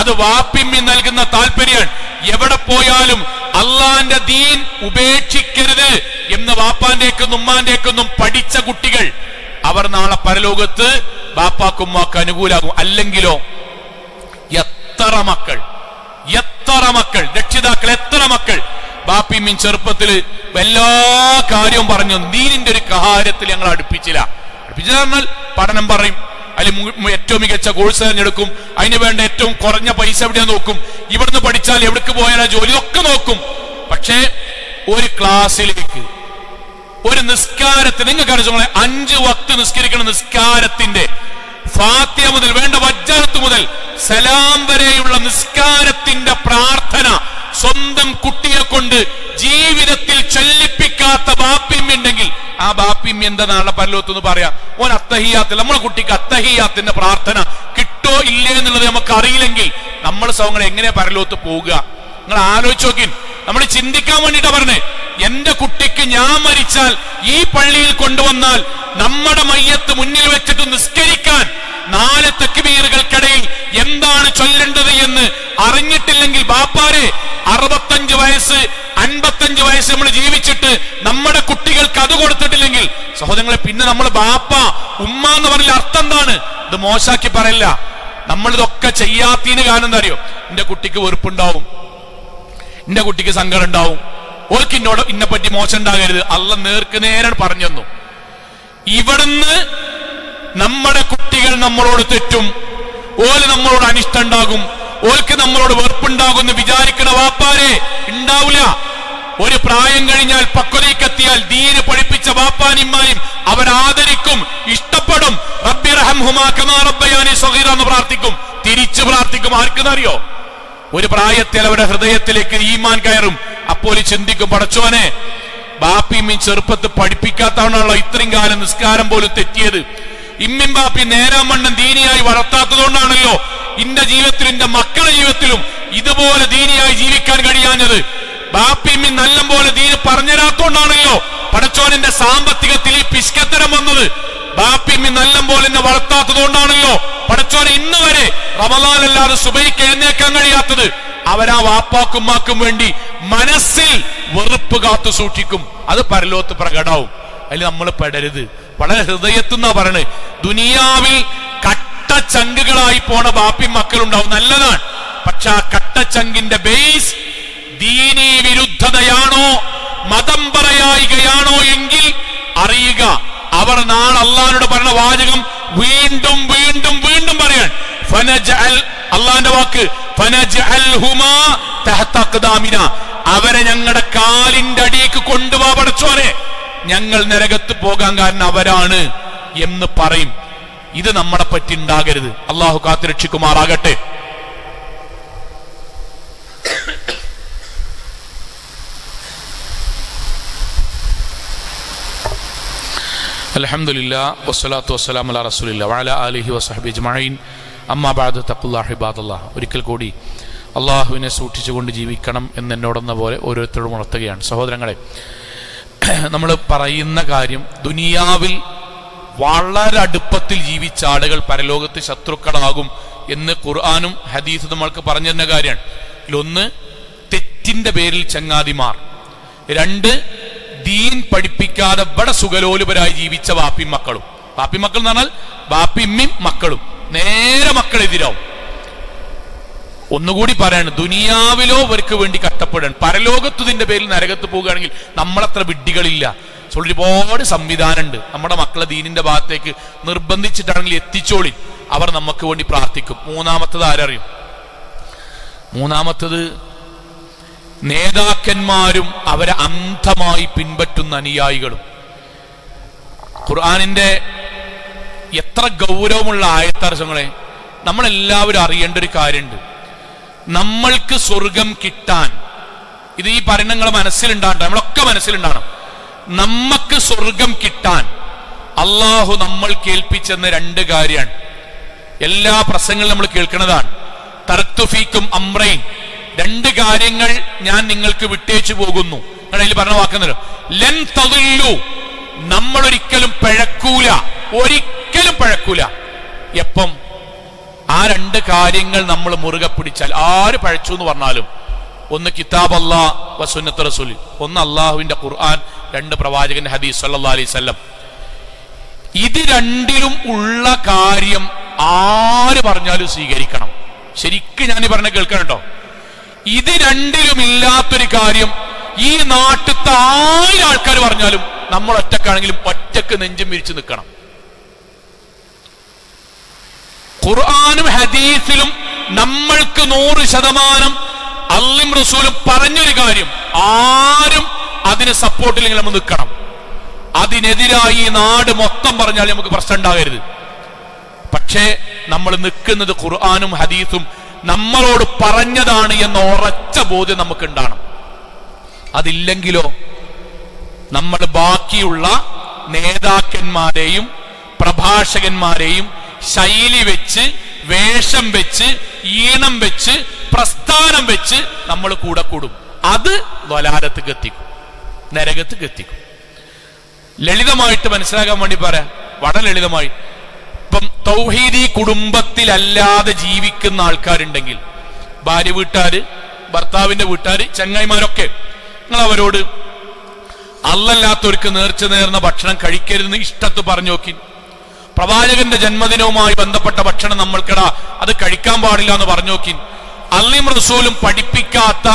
അത് വാപ്പിമ്മി നൽകുന്ന താല്പര്യാണ്. എവിടെ പോയാലും അള്ളാന്റെ ദീൻ ഉപേക്ഷിക്കരുത് എന്ന് വാപ്പാന്റെക്കൊന്നും ഉമ്മാന്റെക്കൊന്നും പഠിച്ച കുട്ടികൾ അവർ നാളെ പരലോകത്ത് ബാപ്പാക്കും ഉമ്മാക്കും അനുകൂലാകും. അല്ലെങ്കിലോ എത്ര മക്കൾ രക്ഷിതാക്കൾ, എത്ര മക്കൾ ബാപ്പിമ്മീൻ ചെറുപ്പത്തില് എല്ലാ കാര്യവും പറഞ്ഞു. ദീനിന്റെ ഒരു കാര്യത്തിൽ ഞങ്ങൾ അടുപ്പിച്ചില്ല പറഞ്ഞാൽ പഠനം പറയും, അതിൽ ഏറ്റവും മികച്ച കോഴ്സ് തിരഞ്ഞെടുക്കും, അതിന് വേണ്ട ഏറ്റവും കുറഞ്ഞ പൈസ എവിടെയാ നോക്കും, ഇവിടുന്ന് പഠിച്ചാൽ എവിടേക്ക് പോയാലാ ജോലി ഒക്കെ നോക്കും. പക്ഷേ ഒരു ക്ലാസ്സിലേക്ക്, ഒരു നിസ്കാരത്തിന്, നിങ്ങൾക്ക് അറിയാം 5 വക്ത് നിസ്കരിക്കണം, നിസ്കാരത്തിന്റെ ഫാത്തിഹ മുതൽ വേണ്ട വജ്ജഹത്ത് മുതൽ സലാം വരെയുള്ള നിസ്കാരത്തിന്റെ പ്രാർത്ഥന സ്വന്തം കുട്ടിയെ കൊണ്ട് ജീവിതത്തിൽ ചൊല്ലിപ്പിക്കാത്ത ബാപ്പിമ്മുണ്ടെങ്കിൽ ആ ബാപ്പിമ്മ എന്താ നാളെ പരലോകത്തെന്ന് പറയാ? ഓൻ അത്തഹിയാത്തിൽ, നമ്മളെ കുട്ടിക്ക് അത്തഹിയാത്തിന്റെ പ്രാർത്ഥന കിട്ടോ ഇല്ലേ എന്നുള്ളത് നമുക്ക് അറിയില്ലെങ്കിൽ നമ്മൾ സൗങ്ങളെ എങ്ങനെ പരലോകത്ത് പോവുക? നിങ്ങൾ ആലോചിച്ച് നോക്കി. നമ്മൾ ചിന്തിക്കാൻ വേണ്ടിട്ടാ പറഞ്ഞേ. എന്റെ കുട്ടിക്ക് ഞാൻ മരിച്ചാൽ ഈ പള്ളിയിൽ കൊണ്ടുവന്നാൽ നമ്മുടെ മയ്യത്ത് മുന്നിൽ വെച്ചിട്ട് നിസ്കരിക്കാൻ 4 തക്ബീറുകൾക്കിടയിൽ എന്താണ് ചൊല്ലേണ്ടത് എന്ന് അറിഞ്ഞിട്ടില്ലെങ്കിൽ ബാപ്പാരെ 65 വയസ്സ് 55 വയസ്സ് നമ്മൾ ജീവിച്ചിട്ട് നമ്മുടെ കുട്ടികൾക്ക് അത് കൊടുത്തിട്ടില്ലെങ്കിൽ സഹോദരങ്ങളെ, പിന്നെ നമ്മൾ ബാപ്പ ഉമ്മ എന്ന് പറഞ്ഞ അർത്ഥം എന്താണ്? ഇത് മോശാക്കി പറയില്ല. നമ്മളിതൊക്കെ ചെയ്യാത്തതിന് കാരണം എന്താ അറിയോ? എന്റെ കുട്ടിക്ക് വെറുപ്പുണ്ടാവും, എന്റെ കുട്ടിക്ക് സങ്കടം ഉണ്ടാവും, ഓർക്ക് എന്നോട് ഇന്നെപ്പറ്റി മോശം ഉണ്ടാകരുത്. അല്ല നേർക്ക് നേരെ പറഞ്ഞു തന്നു. ഇവിടുന്ന് നമ്മുടെ കുട്ടികൾ നമ്മളോട് തെറ്റും, ഓല് നമ്മളോട് അനിഷ്ടം ഉണ്ടാകും, ഓർക്ക് നമ്മളോട് വെറുപ്പുണ്ടാകും എന്ന് വിചാരിക്കണ വാപ്പാരെ ഉണ്ടാവില്ല. ഒരു പ്രായം കഴിഞ്ഞാൽ പക്വതയ്ക്കെത്തിയാൽ ദീന് പഠിപ്പിച്ച വാപ്പാനിമായും അവരാദരിക്കും, ഇഷ്ടപ്പെടും. റബ്ബി റഹംഹുമാ കമാ റബ്ബയാനി സഗീറ എന്ന് പ്രാർത്ഥിക്കും. പ്രാർത്ഥിക്കും. ആർക്കെന്നറിയോ? ഒരു പ്രായത്തിൽ അവരുടെ ഹൃദയത്തിലേക്ക് ഈമാൻ കയറും. അപ്പോൾ ചിന്തിക്കും, പടച്ചോനെ, ബാപ്പിയും ചെറുപ്പത്ത് പഠിപ്പിക്കാത്തവണാണല്ലോ ഇത്രയും കാലം നിസ്കാരം പോലും തെറ്റിയത്. ഇമ്മിൻ ബാപ്പി നേരാമണ്ണം ദീനിയായി വളർത്താത്തതുകൊണ്ടാണല്ലോ എന്റെ ജീവിതത്തിലും എന്റെ മക്കളുടെ ജീവിതത്തിലും ഇതുപോലെ ദീനിയായി ജീവിക്കാൻ കഴിയാഞ്ഞത്. ബാപ്പിമ്മി നല്ല പോലെ ദീന് പറഞ്ഞുതരാത്തോണ്ടാണല്ലോ പടച്ചോനിന്റെ സാമ്പത്തികത്തിൽ ഈ പിശുക്കത്തരം വന്നത്. ബാപ്പിമ്മി നല്ല പോലെ എന്നെ വളർത്താത്തതുകൊണ്ടാണല്ലോ പടച്ചോനെ ഇന്ന് വരെ റമളാനല്ലാതെ സുബഹിക്ക് എഴുന്നേക്കാൻ കഴിയാത്തത്. അവരാ വാപ്പാക്കുമ്മാക്കും വേണ്ടി മനസ്സിൽ വെറുപ്പ് കാത്തു സൂക്ഷിക്കും. അത് പരലോകത്ത് പ്രകടമാവും. അതിൽ നമ്മൾ പെടരുത്. വളരെ ഹൃദയത്തുനിന്നാ പറയണത്. ദുനിയാവിൽ കട്ടച്ചങ്കുകളായി പോണ ബാപ്പി മക്കളുണ്ടാവും, നല്ലതാണ്. പക്ഷെ ആ കട്ടച്ചങ്കിന്റെ ബേസ് ദീനീ വിരുദ്ധതയാണോ മതം പറയായികയാണോ എങ്കിൽ അറിയുക, അവർ നാളെ അള്ളാഹിനോട് പറഞ്ഞ വാചകം വീണ്ടും വീണ്ടും വീണ്ടും പറയാൻ. അള്ളാന്റെ വാക്ക് അവരെ ഞങ്ങളുടെ കാലിന്റെ അടിയിലേക്ക് കൊണ്ടുപോവാ പടച്ചോനെ, ഞങ്ങൾ നരകത്ത് പോകാൻ കാരണം അവരാണ് എന്ന് പറയും. ഇത് നമ്മളെ പറ്റി ഉണ്ടാകരുത്. അള്ളാഹു കാത്തുരക്ഷിക്കുമാറാകട്ടെ. അൽഹംദുലില്ലാഹ് വസ്സലാത്തു വസ്സലാമു അലാ റസൂലില്ലാഹി വഅലാ ആലിഹി വസഹ്ബിഹി അജ്മഈൻ. അമ്മാ ബഅദ് തഖുല്ലാഹി ഇബാദല്ലാഹ്. ഒരിക്കൽ കൂടി അള്ളാഹുവിനെ സൂക്ഷിച്ചുകൊണ്ട് ജീവിക്കണം എന്നോടെന്ന പോലെ ഓരോരുത്തരും ഉണർത്തുകയാണ്. സഹോദരങ്ങളെ, നമ്മൾ പറയുന്ന കാര്യം, ദുനിയാവിൽ വളരെ അടുപ്പത്തിൽ ജീവിച്ച ആളുകൾ പരലോകത്ത് ശത്രുക്കളാകും എന്ന് ഖുർആനും ഹദീസും നമ്മൾക്ക് പറഞ്ഞു തരുന്ന കാര്യമാണ്. ഇതിലൊന്ന്, തെറ്റിന്റെ പേരിൽ ചങ്ങാതിമാർ. രണ്ട്, ദീൻ പഠിപ്പിക്കാതെ ഇവിടെ സുഖലോലുപരായി ജീവിച്ച വാപ്പിമക്കളും. വാപ്പിമക്കൾ എന്ന് പറഞ്ഞാൽ വാപ്പിമ്മയും മക്കളും നേരെ മക്കളെതിരാവും. ഒന്നുകൂടി പറയാണ്, ദുനിയാവിലോ അവർക്ക് വേണ്ടി കഷ്ടപ്പെടാൻ, പരലോകത്തുതിന്റെ പേരിൽ നരകത്ത് പോവുകയാണെങ്കിൽ നമ്മളത്ര വിഡ്ഢികളില്ല. ഒരുപാട് സംവിധാനമുണ്ട്. നമ്മുടെ മക്കളെ ദീനിന്റെ ഭാഗത്തേക്ക് നിർബന്ധിച്ചിട്ടാണെങ്കിൽ എത്തിച്ചോളി, അവർ നമുക്ക് വേണ്ടി പ്രാർത്ഥിക്കും. മൂന്നാമത്തത് ആരറിയും? മൂന്നാമത്തത് നേതാക്കന്മാരും അവരെ അന്ധമായി പിൻപറ്റുന്ന അനുയായികളും. ഖുർആനിന്റെ എത്ര ഗൗരവമുള്ള ആയത്തർശങ്ങളെ നമ്മളെല്ലാവരും അറിയേണ്ട ഒരു കാര്യമുണ്ട്. നമ്മൾക്ക് സ്വർഗം കിട്ടാൻ, ഇത് ഈ പരിണങ്ങൾ മനസ്സിലുണ്ടാകണം, നമ്മളൊക്കെ മനസ്സിലുണ്ടാകണം. നമ്മക്ക് സ്വർഗം കിട്ടാൻ അള്ളാഹു നമ്മൾ കേൾപ്പിച്ചെന്ന രണ്ട് കാര്യമാണ്. എല്ലാ പ്രസംഗങ്ങളും നമ്മൾ കേൾക്കുന്നതാണ്. തറക്തു ഫീക്കും അംറൈൻ, രണ്ട് കാര്യങ്ങൾ ഞാൻ നിങ്ങൾക്ക് വിട്ടേച്ചു പോകുന്നു. അതിൽ പറഞ്ഞ വാക്കുന്നല്ലോ, ലൻ തദില്ലു, നമ്മൾ ഒരിക്കലും പിഴക്കൂല, ഒരിക്കലും പിഴക്കൂല. എപ്പം? ആ രണ്ട് കാര്യങ്ങൾ നമ്മൾ മുറുകെ പിടിച്ചാൽ. ആര് പഴച്ചു എന്ന് പറഞ്ഞാലും, ഒന്ന് കിതാബ് അല്ലാഹ് വ സുന്നത്ത് റസൂൽ, ഒന്ന് അള്ളാഹുവിന്റെ ഖുർആൻ, രണ്ട് പ്രവാചകന്റെ ഹദീസ് സല്ലല്ലാഹു അലൈഹി വസല്ലം. ഇത് രണ്ടിലും ഉള്ള കാര്യം ആര് പറഞ്ഞാലും സ്വീകരിക്കണം. ശരിക്കും ഞാൻ പറഞ്ഞ കേൾക്കണം കേട്ടോ. ഇത് രണ്ടിലും ഇല്ലാത്തൊരു കാര്യം ഈ നാട്ടിലത്തെ 1000 ആൾക്കാർ പറഞ്ഞാലും നമ്മൾ ഒറ്റക്കാണെങ്കിലും ഒറ്റക്ക് നെഞ്ചും വിരിച്ചു നിൽക്കണം. ഖുർആനും ഹദീസിലും നമ്മൾക്ക് 100% അള്ളാഹും റസൂലും പറഞ്ഞൊരു കാര്യം, ആരും അതിന് സപ്പോർട്ടില്ലെങ്കിൽ നമ്മൾ നിൽക്കണം. അതിനെതിരായി ഈ നാട് മൊത്തം പറഞ്ഞാൽ നമുക്ക് പ്രശ്നം ഉണ്ടാകരുത്. പക്ഷേ നമ്മൾ നിൽക്കുന്നത് ഖുർആനും ഹദീസും നമ്മളോട് പറഞ്ഞതാണ് എന്ന ഉറച്ച ബോധ്യം നമുക്ക് ഉണ്ടാകണം. അതില്ലെങ്കിലോ നമ്മൾ ബാക്കിയുള്ള നേതാക്കന്മാരെയും പ്രഭാഷകന്മാരെയും ശൈലി വെച്ച്, വേഷം വെച്ച്, ഈണം വെച്ച്, പ്രസ്ഥാനം വെച്ച് നമ്മൾ കൂടെ കൂടും. അത് ളലാലത്ത് എത്തിക്കും, നരകത്ത് എത്തിക്കും. ലളിതമായിട്ട് മനസ്സിലാക്കാൻ വേണ്ടി പറയാം, വളരെ ലളിതമായി. ഇപ്പം തൗഹീദി കുടുംബത്തിലല്ലാതെ ജീവിക്കുന്ന ആൾക്കാരുണ്ടെങ്കിൽ, ഭാര്യ വീട്ടുകാര്, ഭർത്താവിന്റെ വീട്ടുകാര്, ചങ്ങായിമാരൊക്കെ, നിങ്ങൾ അവരോട് അല്ലല്ലാത്തവർക്ക് നേർന്ന ഭക്ഷണം കഴിക്കരുതെന്ന് ഇഷ്ടത്ത് പറഞ്ഞു നോക്കി. പ്രവാചകന്റെ ജന്മദിനവുമായി ബന്ധപ്പെട്ട ഭക്ഷണം നമ്മൾക്കിടാ, അത് കഴിക്കാൻ പാടില്ല എന്ന് പറഞ്ഞു നോക്കി. അള്ളാഹും റസൂലും പഠിപ്പിക്കാത്ത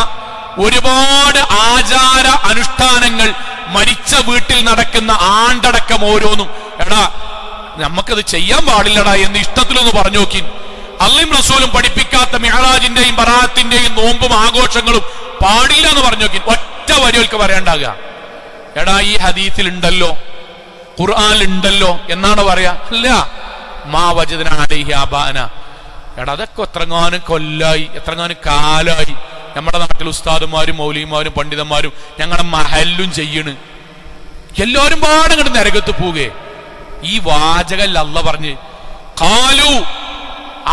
ഒരുപാട് ആചാര അനുഷ്ഠാനങ്ങൾ, മരിച്ച വീട്ടിൽ നടക്കുന്ന ആണ്ടടക്കം ഓരോന്നും, എടാ നമുക്കത് ചെയ്യാൻ പാടില്ലടാ എന്ന് ഇഷ്ടത്തിലൊന്ന് പറഞ്ഞു നോക്കി. അള്ളാഹും റസൂലും പഠിപ്പിക്കാത്ത മിഅ്റാജിന്റെയും ബറാഅത്തിന്റെയും നോമ്പും ആഘോഷങ്ങളും പാടില്ല എന്ന് പറഞ്ഞു നോക്കി. ഒറ്റ വരികൾക്ക് പറയണ്ടാകുക, എടാ ഈ ഹദീസിൽ ഉണ്ടല്ലോ, ഖുർആനിൽ ഉണ്ടല്ലോ എന്നാണ് പറയാ. അല്ല, മാ വജദ്നാ അലൈഹി ആബാന, എടാ അതൊക്കെ എത്രങ്ങാനും കൊല്ലായി, എത്രങ്ങാനും കാലായി നമ്മുടെ നാട്ടിൽ ഉസ്താദുമാരും മൗലിമാരും പണ്ഡിതന്മാരും ഞങ്ങളുടെ മഹല്ലും ചെയ്യണ്. എല്ലാവരും പാടെ കണ്ട് നരകത്ത് പോകെ. ഈ വാചകല്ല അല്ലാഹു പറഞ്ഞ് ഖാലു,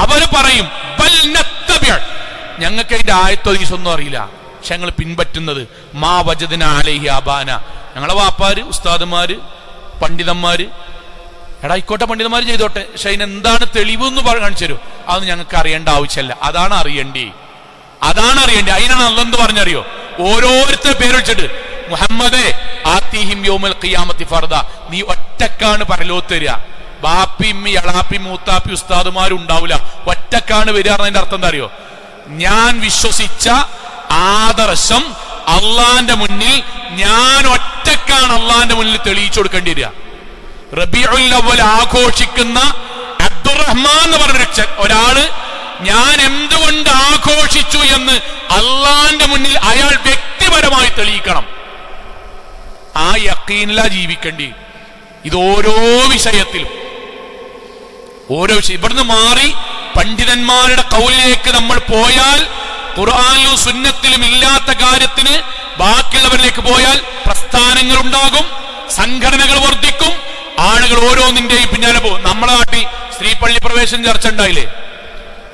അവര് പറയും ബൽ നത്തബിഅ, ഞങ്ങൾക്ക് അതിന്റെ ആയത്തോ ഹദീസൊന്നും അറിയില്ല, പക്ഷെ ഞങ്ങൾ പിൻപറ്റുന്നത് മാ വജദ്ന അലൈഹി ആബാന, ഞങ്ങളെ വാപ്പാര് ഉസ്താദുമാര് പണ്ഡിതന്മാര്. എടാ ആയിക്കോട്ടെ, പണ്ഡിതന്മാര് ചെയ്തോട്ടെ, പക്ഷെ അതിനെന്താണ് തെളിവ് എന്ന് കാണിച്ചു തരും. അതൊന്നും ഞങ്ങൾക്ക് അറിയേണ്ട ആവശ്യമല്ല. അതാണ് അറിയേണ്ടി. അതിനാണ് അല്ലാഹു എന്ത് പറഞ്ഞറിയോ? ഓരോരുത്തരെ പേര് വെച്ചിട്ട് മുഹമ്മദേ ആത്തിഹിം യൗമൽ ഖിയാമത്തി ഫർദ, നീ ഒറ്റക്കാണ് പരലോകത്ത് വരിക. ബാപ്പി ഇമ്മി എളാപ്പി മൂത്താപ്പി ഉസ്താദുമാരും ഉണ്ടാവില്ല, ഒറ്റക്കാണ് വരിക. എന്നതിന്റെ അർത്ഥം എന്താ അറിയോ? ഞാൻ വിശ്വസിച്ച ആദർശം അള്ളാന്റെ മുന്നിൽ ഞാൻ ഒറ്റക്കാണ് അള്ളാന്റെ മുന്നിൽ തെളിയിച്ചു കൊടുക്കേണ്ടി വരിക. റബീഉൽ അവ്വൽ ആഘോഷിക്കുന്ന അബ്ദുറഹ്മാൻ എന്ന് പറഞ്ഞ ഒരാള് ഞാൻ എന്തുകൊണ്ട് ആഘോഷിച്ചു എന്ന് അള്ളാന്റെ മുന്നിൽ അയാൾ വ്യക്തിപരമായി തെളിയിക്കണം. ആ യഖീനിലാ ജീവിക്കേണ്ടി. ഇത് ഓരോ വിഷയത്തിലും ഇവിടുന്ന് മാറി പണ്ഡിതന്മാരുടെ ഖൗലിലേക്ക് നമ്മൾ പോയാൽ, ഖുർആനിലും സുന്നത്തിലും ഇല്ലാത്ത കാര്യത്തിന് ബാക്കിയുള്ളവരിലേക്ക് പോയാൽ പ്രസ്ഥാനങ്ങൾ ഉണ്ടാകും, സംഘടനകൾ വർദ്ധിക്കും, ആളുകൾ ഓരോന്നിന്റെയും പിന്നാലെ പോകും. നമ്മളെ നാട്ടിൽ സ്ത്രീ പള്ളി പ്രവേശന ചർച്ച ഉണ്ടായില്ലേ?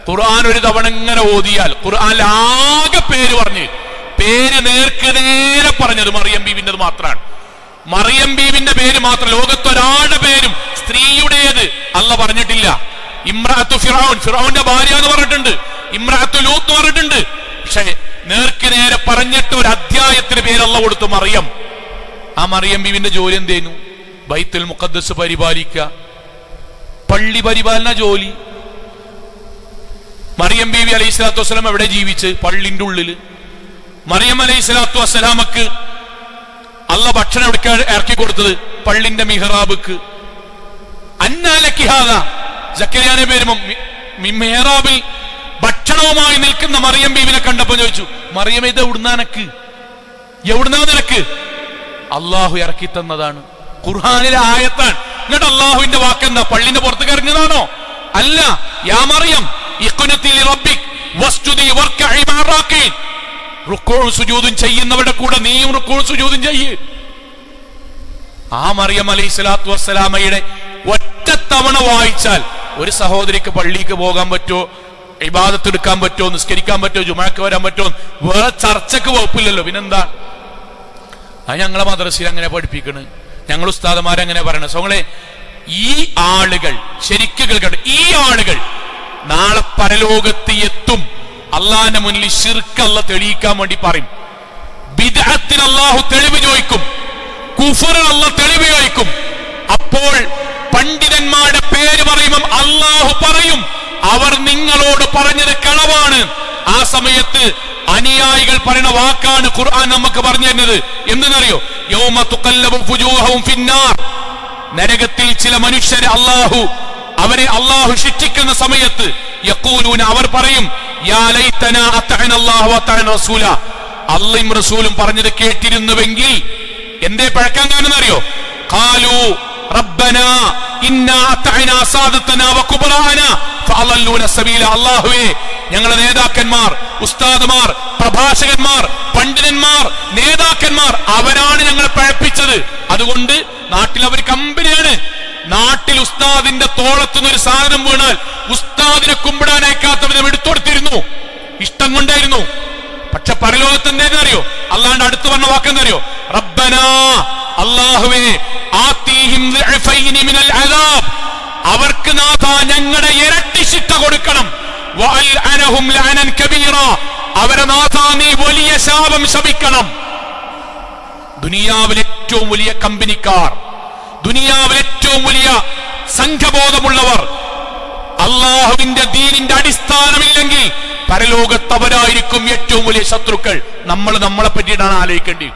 ഖുർആൻ ഒരു തവണ ഇങ്ങനെ ഓതിയാൽ ഖുർആനിൽ ആകെ പേര് പറഞ്ഞ്, പേര് നേർക്ക് നേരെ പറഞ്ഞത് മറിയം ബീവിന്റെ മാത്രമാണ്. മറിയം ബീവിന്റെ പേര് മാത്രം, ലോകത്തൊരാളുടെ പേരും സ്ത്രീയുടേത് അല്ലാഹു പറഞ്ഞിട്ടില്ല. ഇമ്രാത്തു ഫിറഔൻ, ഫിറഔന്റെ ഭാര്യ എന്ന് പറഞ്ഞിട്ടുണ്ട്, ഇമ്രാത്തു ലൂത്ത് എന്ന് പറഞ്ഞിട്ടുണ്ട്. പക്ഷെ നേർക്ക് നേരെ പറഞ്ഞിട്ട് ഒരു അധ്യായത്തിന് പേര് അല്ലാഹു കൊടുത്തു മറിയം. ആ മറിയം ബീവിന്റെ ജോലി എന്തേനു? ബൈത്തുൽ മുഖദ്ദസ് പരിപാലിക്കുക, പള്ളി പരിപാലന ജോലി. മറിയം ബീവി അലൈഹി സ്വലാത്തു വസ്സലാം എവിടെ ജീവിച്ച്? പള്ളിന്റെ ഉള്ളില്. മറിയം അലൈഹി സ്വലാത്തു വസ്സലാമക്ക് അല്ലാഹു ഭക്ഷണം എടുക്കാൻ ഇറക്കി കൊടുത്തത് പള്ളിന്റെ മിഹ്റാബിക്ക്. അന്നാലക്കിഹാദ, സക്കരിയാനെ പേരുമ്പോ മിഹ്റാബിൽ ഭക്ഷണവുമായി നിൽക്കുന്ന മറിയം ബീവിനെ കണ്ടപ്പോ ചോദിച്ചു, മറിയം ഇത് എവിടുന്നാ നിനക്ക്? അള്ളാഹു ഇറക്കി തന്നതാണ്, ഖുർആനിലെ ആയത്താണ്. എന്നിട്ട് അള്ളാഹുവിന്റെ വാക്കെന്താ? പള്ളിന്റെ പുറത്തേക്ക് ഇറങ്ങിയതാണോ? അല്ല. യാ മറിയം ഇഖ്നുതി ലിറബ്ബിക് വസ്ജുദി വർക്കഇ മഅറാഖീൻ, റുക്കൂഉം സുജൂദും ചെയ്യുന്നവരുടെ കൂടെ നീയും റുക്കൂഉം സുജൂദും ചെയ്യ്. ആ മറിയം അലൈഹിസ്സലാത്തു വസ്സലാമയുടെ ഒറ്റത്തവണ വായിച്ചാൽ ഒരു സഹോദരിക്ക് പള്ളിക്ക് പോകാൻ പറ്റുമോ, ഇബാദത്ത് എടുക്കാൻ പറ്റുമോ, നിസ്കരിക്കാൻ പറ്റുമോ, ജുമുഅക്ക് വരാൻ പറ്റുമോ? വേറെ ചർച്ചക്ക് വകുപ്പില്ലല്ലോ. പിന്നെന്താ? അത് ഞങ്ങളെ മദ്രസയിൽ അങ്ങനെ പഠിപ്പിക്കണ്, ഞങ്ങൾ ഉസ്താദന്മാരങ്ങനെ പറയണ. സോങ്ങളെ, ഈ ആളുകൾ ശരിക്കും കേൾക്കട്ടെ, ഈ ആളുകൾ നാളെ പരലോകത്ത് എത്തും. അള്ളാന്റെ മുന്നിൽ ശിർക്ക് അല്ലാഹു തെളിയിക്കാൻ വേണ്ടി പറയും. ബിദ്അത്തിന് അല്ലാഹു തെളിവ് ചോദിക്കും, കുഫറിന് അല്ലാഹു തെളിവ് ചോദിക്കും. അപ്പോൾ പണ്ഡിതന്മാരുടെ പേര് പറയുമ്പോൾ അല്ലാഹു പറയും, അവർ നിങ്ങളോട് പറഞ്ഞത് കളവാണ്. ആ സമയത്ത് അനുയായികൾ പറയുന്ന വാക്കാണ് ഖുർആൻ നമുക്ക് പറഞ്ഞു തരുന്നത്. എന്തെന്നറിയോ? യൗമ തുഖല്ലബു ഫുജൂഹും ഫിന്നാർ, നരകത്തിൽ ചില മനുഷ്യരെ അവരെ അല്ലാഹു ശിക്ഷിക്കുന്ന സമയത്ത് യഖൂലൂന, അവർ പറയും, യാ ലൈതനാ അത്തഅന അല്ലാഹു വഅതഅന റസൂല, അല്ലാഹും റസൂലും പറഞ്ഞത് കേട്ടിരുന്നുവെങ്കിൽ. എന്തേ പഴക്കാൻ കാരണം അറിയോ? ഖാലൂ റബ്ബനാ ഇന്നാ അത്തഅനാ സാദതനാ വകുബറാനാ ഫഅളല്ലൂന സബീല. അല്ലാഹുവേ, ഞങ്ങളുടെ നേതാക്കന്മാർ, ഉസ്താദുമാർ, പ്രഭാഷകന്മാർ, പണ്ഡിതന്മാർ, നേതാക്കന്മാർ അവരാണ് ഞങ്ങളെ പഴപ്പിച്ചത്. അതുകൊണ്ട് നാട്ടിൽ അവർ കമ്പനിയാണ്. നാട്ടിൽ ഉസ്താദിന്റെ തോളത്തുനിന്ന് ഒരു സാധനം വീണാൽ ഉസ്താദിനെ കുമ്പിടാൻ അയക്കാത്തവരും എടുത്തുകൊടുത്തിരുന്നു, ഇഷ്ടം കൊണ്ടായിരുന്നു. പക്ഷെ പരലോകത്ത് എന്തേന്നറിയോ? അല്ലാണ്ട് അടുത്ത് പറഞ്ഞ വാക്കെന്നറിയോ? റബ്ബനാ, അല്ലാഹുവേ, ആതീഹിം ദിഅഫൈനി മിനൽ അദാബ്, അവർക്ക് നാഥാ ഞങ്ങളുടെ ഇരട്ടി ശിക്ഷ കൊടുക്കണം. വഅൽഅനഹും ലഅനൻ കബീറ, അവരെ നാഥാ നീ വലിയ ശാപം ശപിക്കണം. ദുനിയാവിലെ ഏറ്റവും വലിയ കമ്പനിക്കാർ, ദുനിയാവിലെ ഏറ്റവും വലിയ സംഘബോധമുള്ളവർ, അള്ളാഹുവിന്റെ ദീനിന്റെ അടിസ്ഥാനമില്ലെങ്കിൽ പരലോകത്തവരായിരിക്കും ഏറ്റവും വലിയ ശത്രുക്കൾ. നമ്മളെ പറ്റിയിട്ടാണ് ആലോചിക്കേണ്ടി.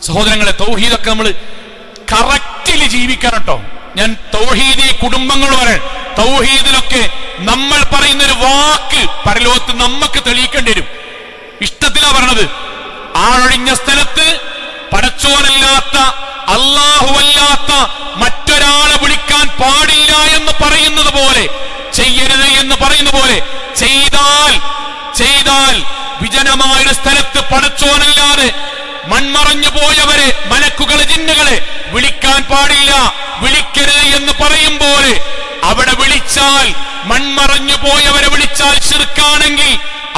സഹോദരങ്ങളെ, തൗഹീദൊക്കെ നമ്മൾ കറക്റ്റിൽ ജീവിക്കണം കേട്ടോ. ഞാൻ തൗഹീദി കുടുംബങ്ങൾ പറയാൻ, തൗഹീദിലൊക്കെ നമ്മൾ പറയുന്ന ഒരു വാക്ക് പരലോകത്ത് നമുക്ക് തെളിയിക്കേണ്ടി വരും. ഇഷ്ടത്തിലാ പറഞ്ഞത്. ആഴൊഴിഞ്ഞ സ്ഥലത്ത് പടച്ചോനല്ലാത്ത, അല്ലാഹുവല്ലാത്ത മറ്റൊരാളെ വിളിക്കാൻ പാടില്ല എന്ന് പറയുന്നത് പോലെ, ചെയ്യരുത് എന്ന് പറയുന്ന വിളിച്ചാൽ വിജനമായൊരു സ്ഥലത്ത് പടച്ചോനല്ലാതെ മൺമറഞ്ഞു പോയവരെ, മലക്കുകളെ, ജിന്നുകളെ വിളിക്കാൻ പാടില്ല, വിളിക്കരുത് എന്ന് പറയും പോലെ അവിടെ വിളിച്ചാൽ, മൺമറഞ്ഞു പോയവരെ വിളിച്ചാൽ ശിർക്കാണെങ്കിൽ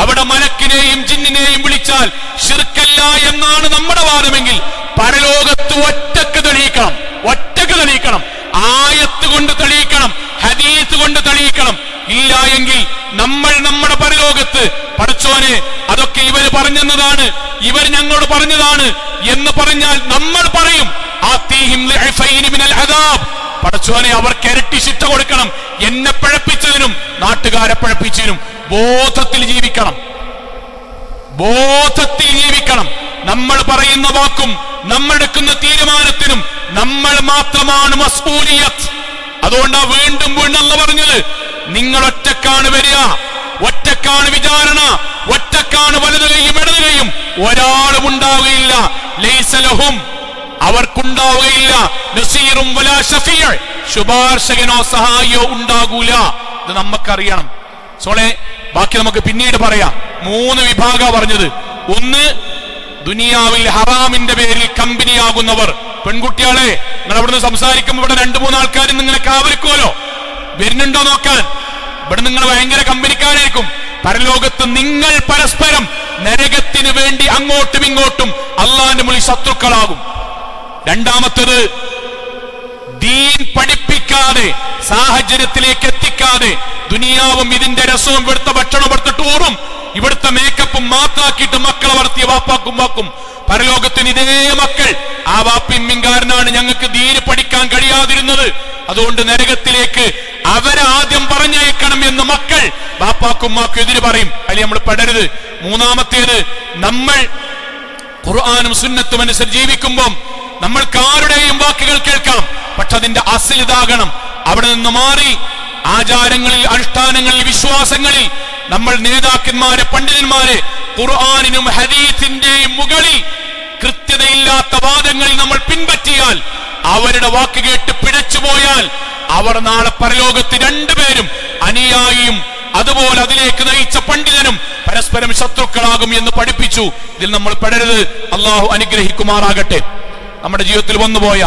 അവിടെ മലക്കിനെയും ജിന്നിനെയും വിളിച്ചാൽ ശിർക്കല്ല എന്നാണ് നമ്മുടെ വാദമെങ്കിൽ പരലോകത്ത് ഒറ്റക്ക് തെളിയിക്കണം, ആയത്ത് കൊണ്ട് തെളിയിക്കണം, ഹദീസ് കൊണ്ട് തെളിയിക്കണം. ഇല്ല എങ്കിൽ നമ്മൾ നമ്മുടെ പരലോകത്ത് പടച്ചോനെ അതൊക്കെ ഇവര് പറഞ്ഞതാണ്, ഇവർ ഞങ്ങളോട് പറഞ്ഞതാണ് എന്ന് പറഞ്ഞാൽ നമ്മൾ പറയും പടച്ചോനെ അവർക്ക് ഇരട്ടി ശിക്ഷ കൊടുക്കണം. എന്നെ പഴപ്പിച്ചതിനും നാട്ടുകാരെ പഴപ്പിച്ചതിനും ബോധത്തിൽ ജീവിക്കണം. നമ്മൾ പറയുന്ന വാക്കും നമ്മൾ എടുക്കുന്ന തീരുമാനത്തിനും നമ്മൾ മാത്രമാണ് മസ്ഊലിയത്ത്. അതുകൊണ്ടാ വീണ്ടും അല്ല പറഞ്ഞത്, നിങ്ങൾ ഒറ്റക്കാണ് വരിക, ഒറ്റക്കാണ് വിചാരണ, ഒറ്റക്കാണ് വലതുകയും ഇടതുകയും, ഒരാളും ഉണ്ടാവുകയില്ല. ലൈസ ലഹും, അവർക്കുണ്ടാവുകയില്ല, നസീറും വലാ ശഫീഅ, ശുപാർശകനോ സഹായിയോ ഉണ്ടാകൂല. ഇത് നമുക്കറിയണം. സോളെ ബാക്കി നമുക്ക് പിന്നീട് പറയാം. 3 വിഭാഗം പറഞ്ഞത്. ഒന്ന്, ദുനിയാവിൽ ഹറാമിന്റെ പേരിൽ കമ്പനിയാകുന്നവർ. പെൺകുട്ടികളെ, നിങ്ങൾ അവിടുന്ന് സംസാരിക്കുമ്പോൾ ഇവിടെ 2-3 ആൾക്കാരും നിങ്ങളെ കാവലിക്കുമല്ലോ, വരുന്നുണ്ടോ നോക്കാൻ. ഇവിടെ നിങ്ങൾ ഭയങ്കര കമ്പനിക്കാരായിരിക്കും. പരലോകത്ത് നിങ്ങൾ പരസ്പരം നരകത്തിന് വേണ്ടി അങ്ങോട്ടും ഇങ്ങോട്ടും അള്ളാന്റെ മുന്നിൽ ശത്രുക്കളാകും. രണ്ടാമത്തത്, ദീൻ പഠിപ്പിക്കാതെ, സാഹചര്യത്തിലേക്ക് എത്തിക്കാതെ, ദുനിയാവും ഇതിന്റെ രസവും ഇവിടുത്തെ ഭക്ഷണം, ഇവിടുത്തെ ടൂറും ഇവിടുത്തെ മേക്കപ്പും മാത്രാക്കിയിട്ട് മക്കളെ വളർത്തിയ വാപ്പാക്കും വാക്കും പരലോകത്തിന് ഇതേ മക്കൾ, ആ വാപ്പിമ്മിങ്കാരനാണ് ഞങ്ങൾക്ക് ദീന് പഠിക്കാൻ കഴിയാതിരുന്നത്, അതുകൊണ്ട് നരകത്തിലേക്ക് അവരെ ആദ്യം പറഞ്ഞയക്കണം എന്ന് മക്കൾ ബാപ്പാക്കും മാക്കും എതിര് പറയും. അതിൽ നമ്മൾ പെടരുത്. മൂന്നാമത്തേത്, നമ്മൾ ഖുർആനും സുന്നത്തും അനുസരിച്ച് ജീവിക്കുമ്പോൾ നമ്മൾക്ക് ആരുടെയും വാക്കുകൾ കേൾക്കാം, പക്ഷെ അതിന്റെ അസ്ൽ ഇതാകണം. അവിടെ നിന്ന് മാറി ആചാരങ്ങളിൽ, അനുഷ്ഠാനങ്ങളിൽ, വിശ്വാസങ്ങളിൽ നമ്മൾ നേതാക്കന്മാരെ, പണ്ഡിതന്മാരെ ഖുർആനിനും ഹദീസിന്റെയും മുകളിൽ കൃത്യതയില്ലാത്ത വാദങ്ങളിൽ നമ്മൾ പിൻപറ്റിയാൽ, അവരുടെ വാക്ക് കേട്ട് പിഴച്ചുപോയാൽ, അവർ നാളെ പരലോകത്ത് രണ്ടുപേരും, അനുയായിയും അതുപോലെ അതിലേക്ക് നയിച്ച പണ്ഡിതനും പരസ്പരം ശത്രുക്കളാകും എന്ന് പഠിപ്പിച്ചു. ഇതിൽ നമ്മൾ പെടരുത്. അള്ളാഹു അനുഗ്രഹിക്കുമാറാകട്ടെ. നമ്മുടെ ജീവിതത്തിൽ വന്നുപോയ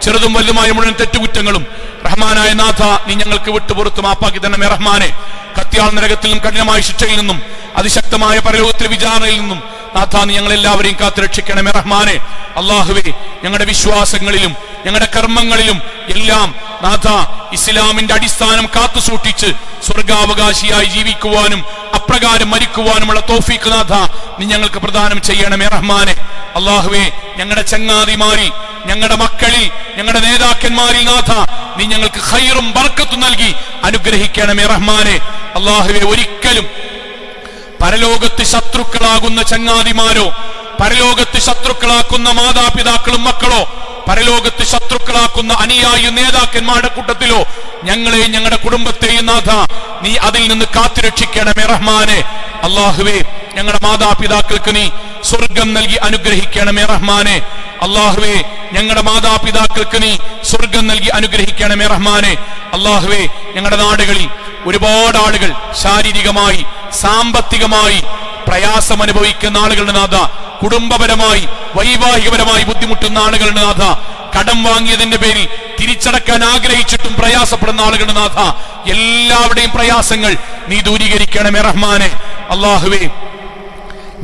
ചെറുതും വലുതുമായ മുഴുവൻ തെറ്റുകുറ്റങ്ങളും റഹ്മാനായ നാഥ നീ ഞങ്ങൾക്ക് വിട്ടുപുറത്ത് മാപ്പാക്കി തന്നെ റഹ്മാനെ. കത്തിയാൾ നരകത്തിൽ നിന്നും കഠിനമായ ശിക്ഷയിൽ നിന്നും അതിശക്തമായ പരലോകത്തിലെ വിചാരണയിൽ നിന്നും നാഥ നീ ഞങ്ങളെല്ലാവരെയും കാത്തു രക്ഷിക്കണമേ റഹ്മാനെ. അള്ളാഹുവേ, ഞങ്ങളുടെ വിശ്വാസങ്ങളിലും ഞങ്ങളുടെ കർമ്മങ്ങളിലും എല്ലാം നാഥ ഇസ്ലാമിന്റെ അടിസ്ഥാനം കാത്തു സൂക്ഷിച്ച് സ്വർഗാവകാശിയായി ജീവിക്കുവാനും അപ്രകാരം മരിക്കുവാനുമുള്ള തൗഫീഖ് നാഥ നീ ഞങ്ങൾക്ക് പ്രദാനം ചെയ്യണമേ റഹ്മാനെ. അള്ളാഹുവേ, ഞങ്ങളുടെ ചങ്ങാതിമാരിൽ, ഞങ്ങളുടെ മക്കളിൽ, ഞങ്ങളുടെ നേതാക്കന്മാരിൽ നാഥ നീ ഞങ്ങൾക്ക് ഖൈറും ബർക്കത്തും നൽകി അനുഗ്രഹിക്കണമേ റഹ്മാനെ. അള്ളാഹുവേ, ഒരിക്കലും പരലോകത്ത് ശത്രുക്കളാകുന്ന ചങ്ങാതിമാരോ, പരലോകത്ത് ശത്രുക്കളാക്കുന്ന മാതാപിതാക്കളും മക്കളോ, പരലോകത്ത് ശത്രുക്കളാക്കുന്ന അനുയായി നേതാക്കന്മാരുടെ കൂട്ടത്തിലോ ഞങ്ങളെയും ഞങ്ങളുടെ കുടുംബത്തെയും നാഥ നീ അതിൽ നിന്ന് കാത്തുരക്ഷിക്കണമേ റഹ്മാനെ. അള്ളാഹുവേ, ഞങ്ങളുടെ മാതാപിതാക്കൾക്ക് നീ സ്വർഗം നൽകി അനുഗ്രഹിക്കണമേ റഹ്മാനെ. അള്ളാഹുവേ, ഞങ്ങളുടെ മാതാപിതാക്കൾക്ക് നീ സ്വർഗം നൽകി അനുഗ്രഹിക്കണമേ റഹ്മാനെ. അള്ളാഹുവേ, ഞങ്ങളുടെ നാടുകളിൽ ഒരുപാട് ആളുകൾ ശാരീരികമായി, സാമ്പത്തികമായി പ്രയാസം അനുഭവിക്കുന്ന ആളുകളുടെ നാഥ, കുടുംബപരമായി, വൈവാഹികപരമായി ബുദ്ധിമുട്ടുന്ന ആളുകളുടെ നാഥ, കടം വാങ്ങിയതിന്റെ പേരിൽ തിരിച്ചടക്കാൻ ആഗ്രഹിച്ചിട്ടും പ്രയാസപ്പെടുന്ന ആളുകളുടെ നാഥ, എല്ലാവരുടെയും പ്രയാസങ്ങൾ നീ ദൂരീകരിക്കണമേ റഹ്മാനെ. അള്ളാഹുവേ,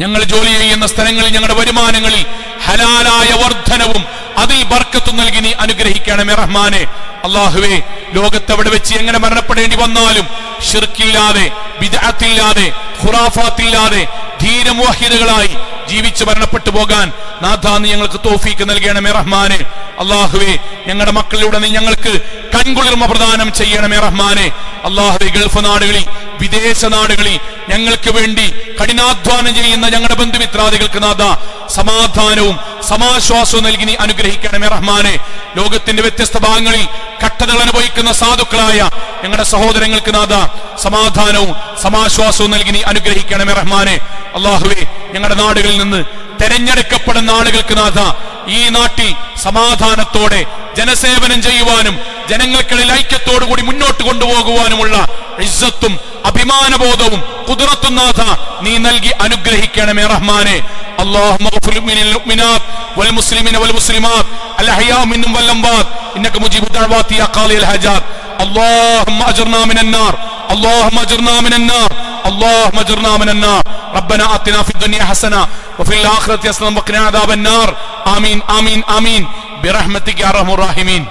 ഞങ്ങൾ ജോലി ചെയ്യുന്ന സ്ഥലങ്ങളിൽ ഞങ്ങളുടെ വരുമാനങ്ങളിൽ ഹലാലായ വർധനവും അതിൽ ബർക്കത്തും നൽകി നീ അനുഗ്രഹിക്കണമേ റഹ്മാനെ. അള്ളാഹുവേ, ലോകത്തെവിടെ വെച്ച് എങ്ങനെ മരണപ്പെടേണ്ടി വന്നാലും ശിർക്കില്ലാതെ, ബിദ്അത്തില്ലാതെ, ഖുറാഫാത്തില്ലാതെ ധീരമുവഹിദുകളായി ജീവിച്ച് മരണപ്പെട്ടു പോകാൻ നാഥ നീ ഞങ്ങൾക്ക് തൗഫീക്ക് നൽകണമേ റഹ്മാനെ. അള്ളാഹുവേ, ഞങ്ങളുടെ മക്കളിലൂടെ നീ ഞങ്ങൾക്ക് കൺകുളിർമ പ്രദാനം ചെയ്യണമേ റഹ്മാനെ. അള്ളാഹുവേ, ഗൾഫ് നാടുകളിൽ, വിദേശ നാടുകളിൽ ഞങ്ങൾക്ക് വേണ്ടി കഠിനാധ്വാനം ചെയ്യുന്ന ഞങ്ങളുടെ ബന്ധുമിത്രാദികൾക്ക് നാഥ സമാധാനവും സമാശ്വാസവും നൽകി നീ അനുഗ്രഹിക്കണമേ റഹ്മാനെ. ലോകത്തിന്റെ വ്യത്യസ്ത ഭാഗങ്ങളിൽ കഷ്ടതകൾ അനുഭവിക്കുന്ന സാധുക്കളായ ഞങ്ങളുടെ സഹോദരങ്ങൾക്ക് നാഥ സമാധാനവും സമാശ്വാസവും നൽകി നീ അനുഗ്രഹിക്കണമേ റഹ്മാനെ. അള്ളാഹുവേ, ഞങ്ങളുടെ നാടുകളിൽ നിന്ന് തെരഞ്ഞെടുക്കപ്പെടുന്ന ആളുകൾക്ക് നാഥ ഈ നാട്ടിൽ സമാധാനത്തോടെ ജനസേവനം ചെയ്യുവാനും ജനങ്ങൾക്കിടയിൽ ഐക്യത്തോടുകൂടി മുന്നോട്ട് കൊണ്ടുപോകുവാനുമുള്ള ഇസ്സത്തും അഭിമാനബോധവും ഖുദ്റത്തുനാഥ നീ നൽകി അനുഗ്രഹിക്കണമേ റഹ്മാനെ. اللهم اغفر للمؤمنات والمسلمين والمسلمات الأحياء منهم والأموات إنك مجيب الدعوات يا قاضي الحاجات. اللهم أجرنا من النار، اللهم أجرنا من النار، اللهم أجرنا من النار. ربنا آتنا في الدنيا حسنة وفي الآخرة حسنة وقنا عذاب النار. آمين آمين آمين برحمتك يا أرحم الراحمين.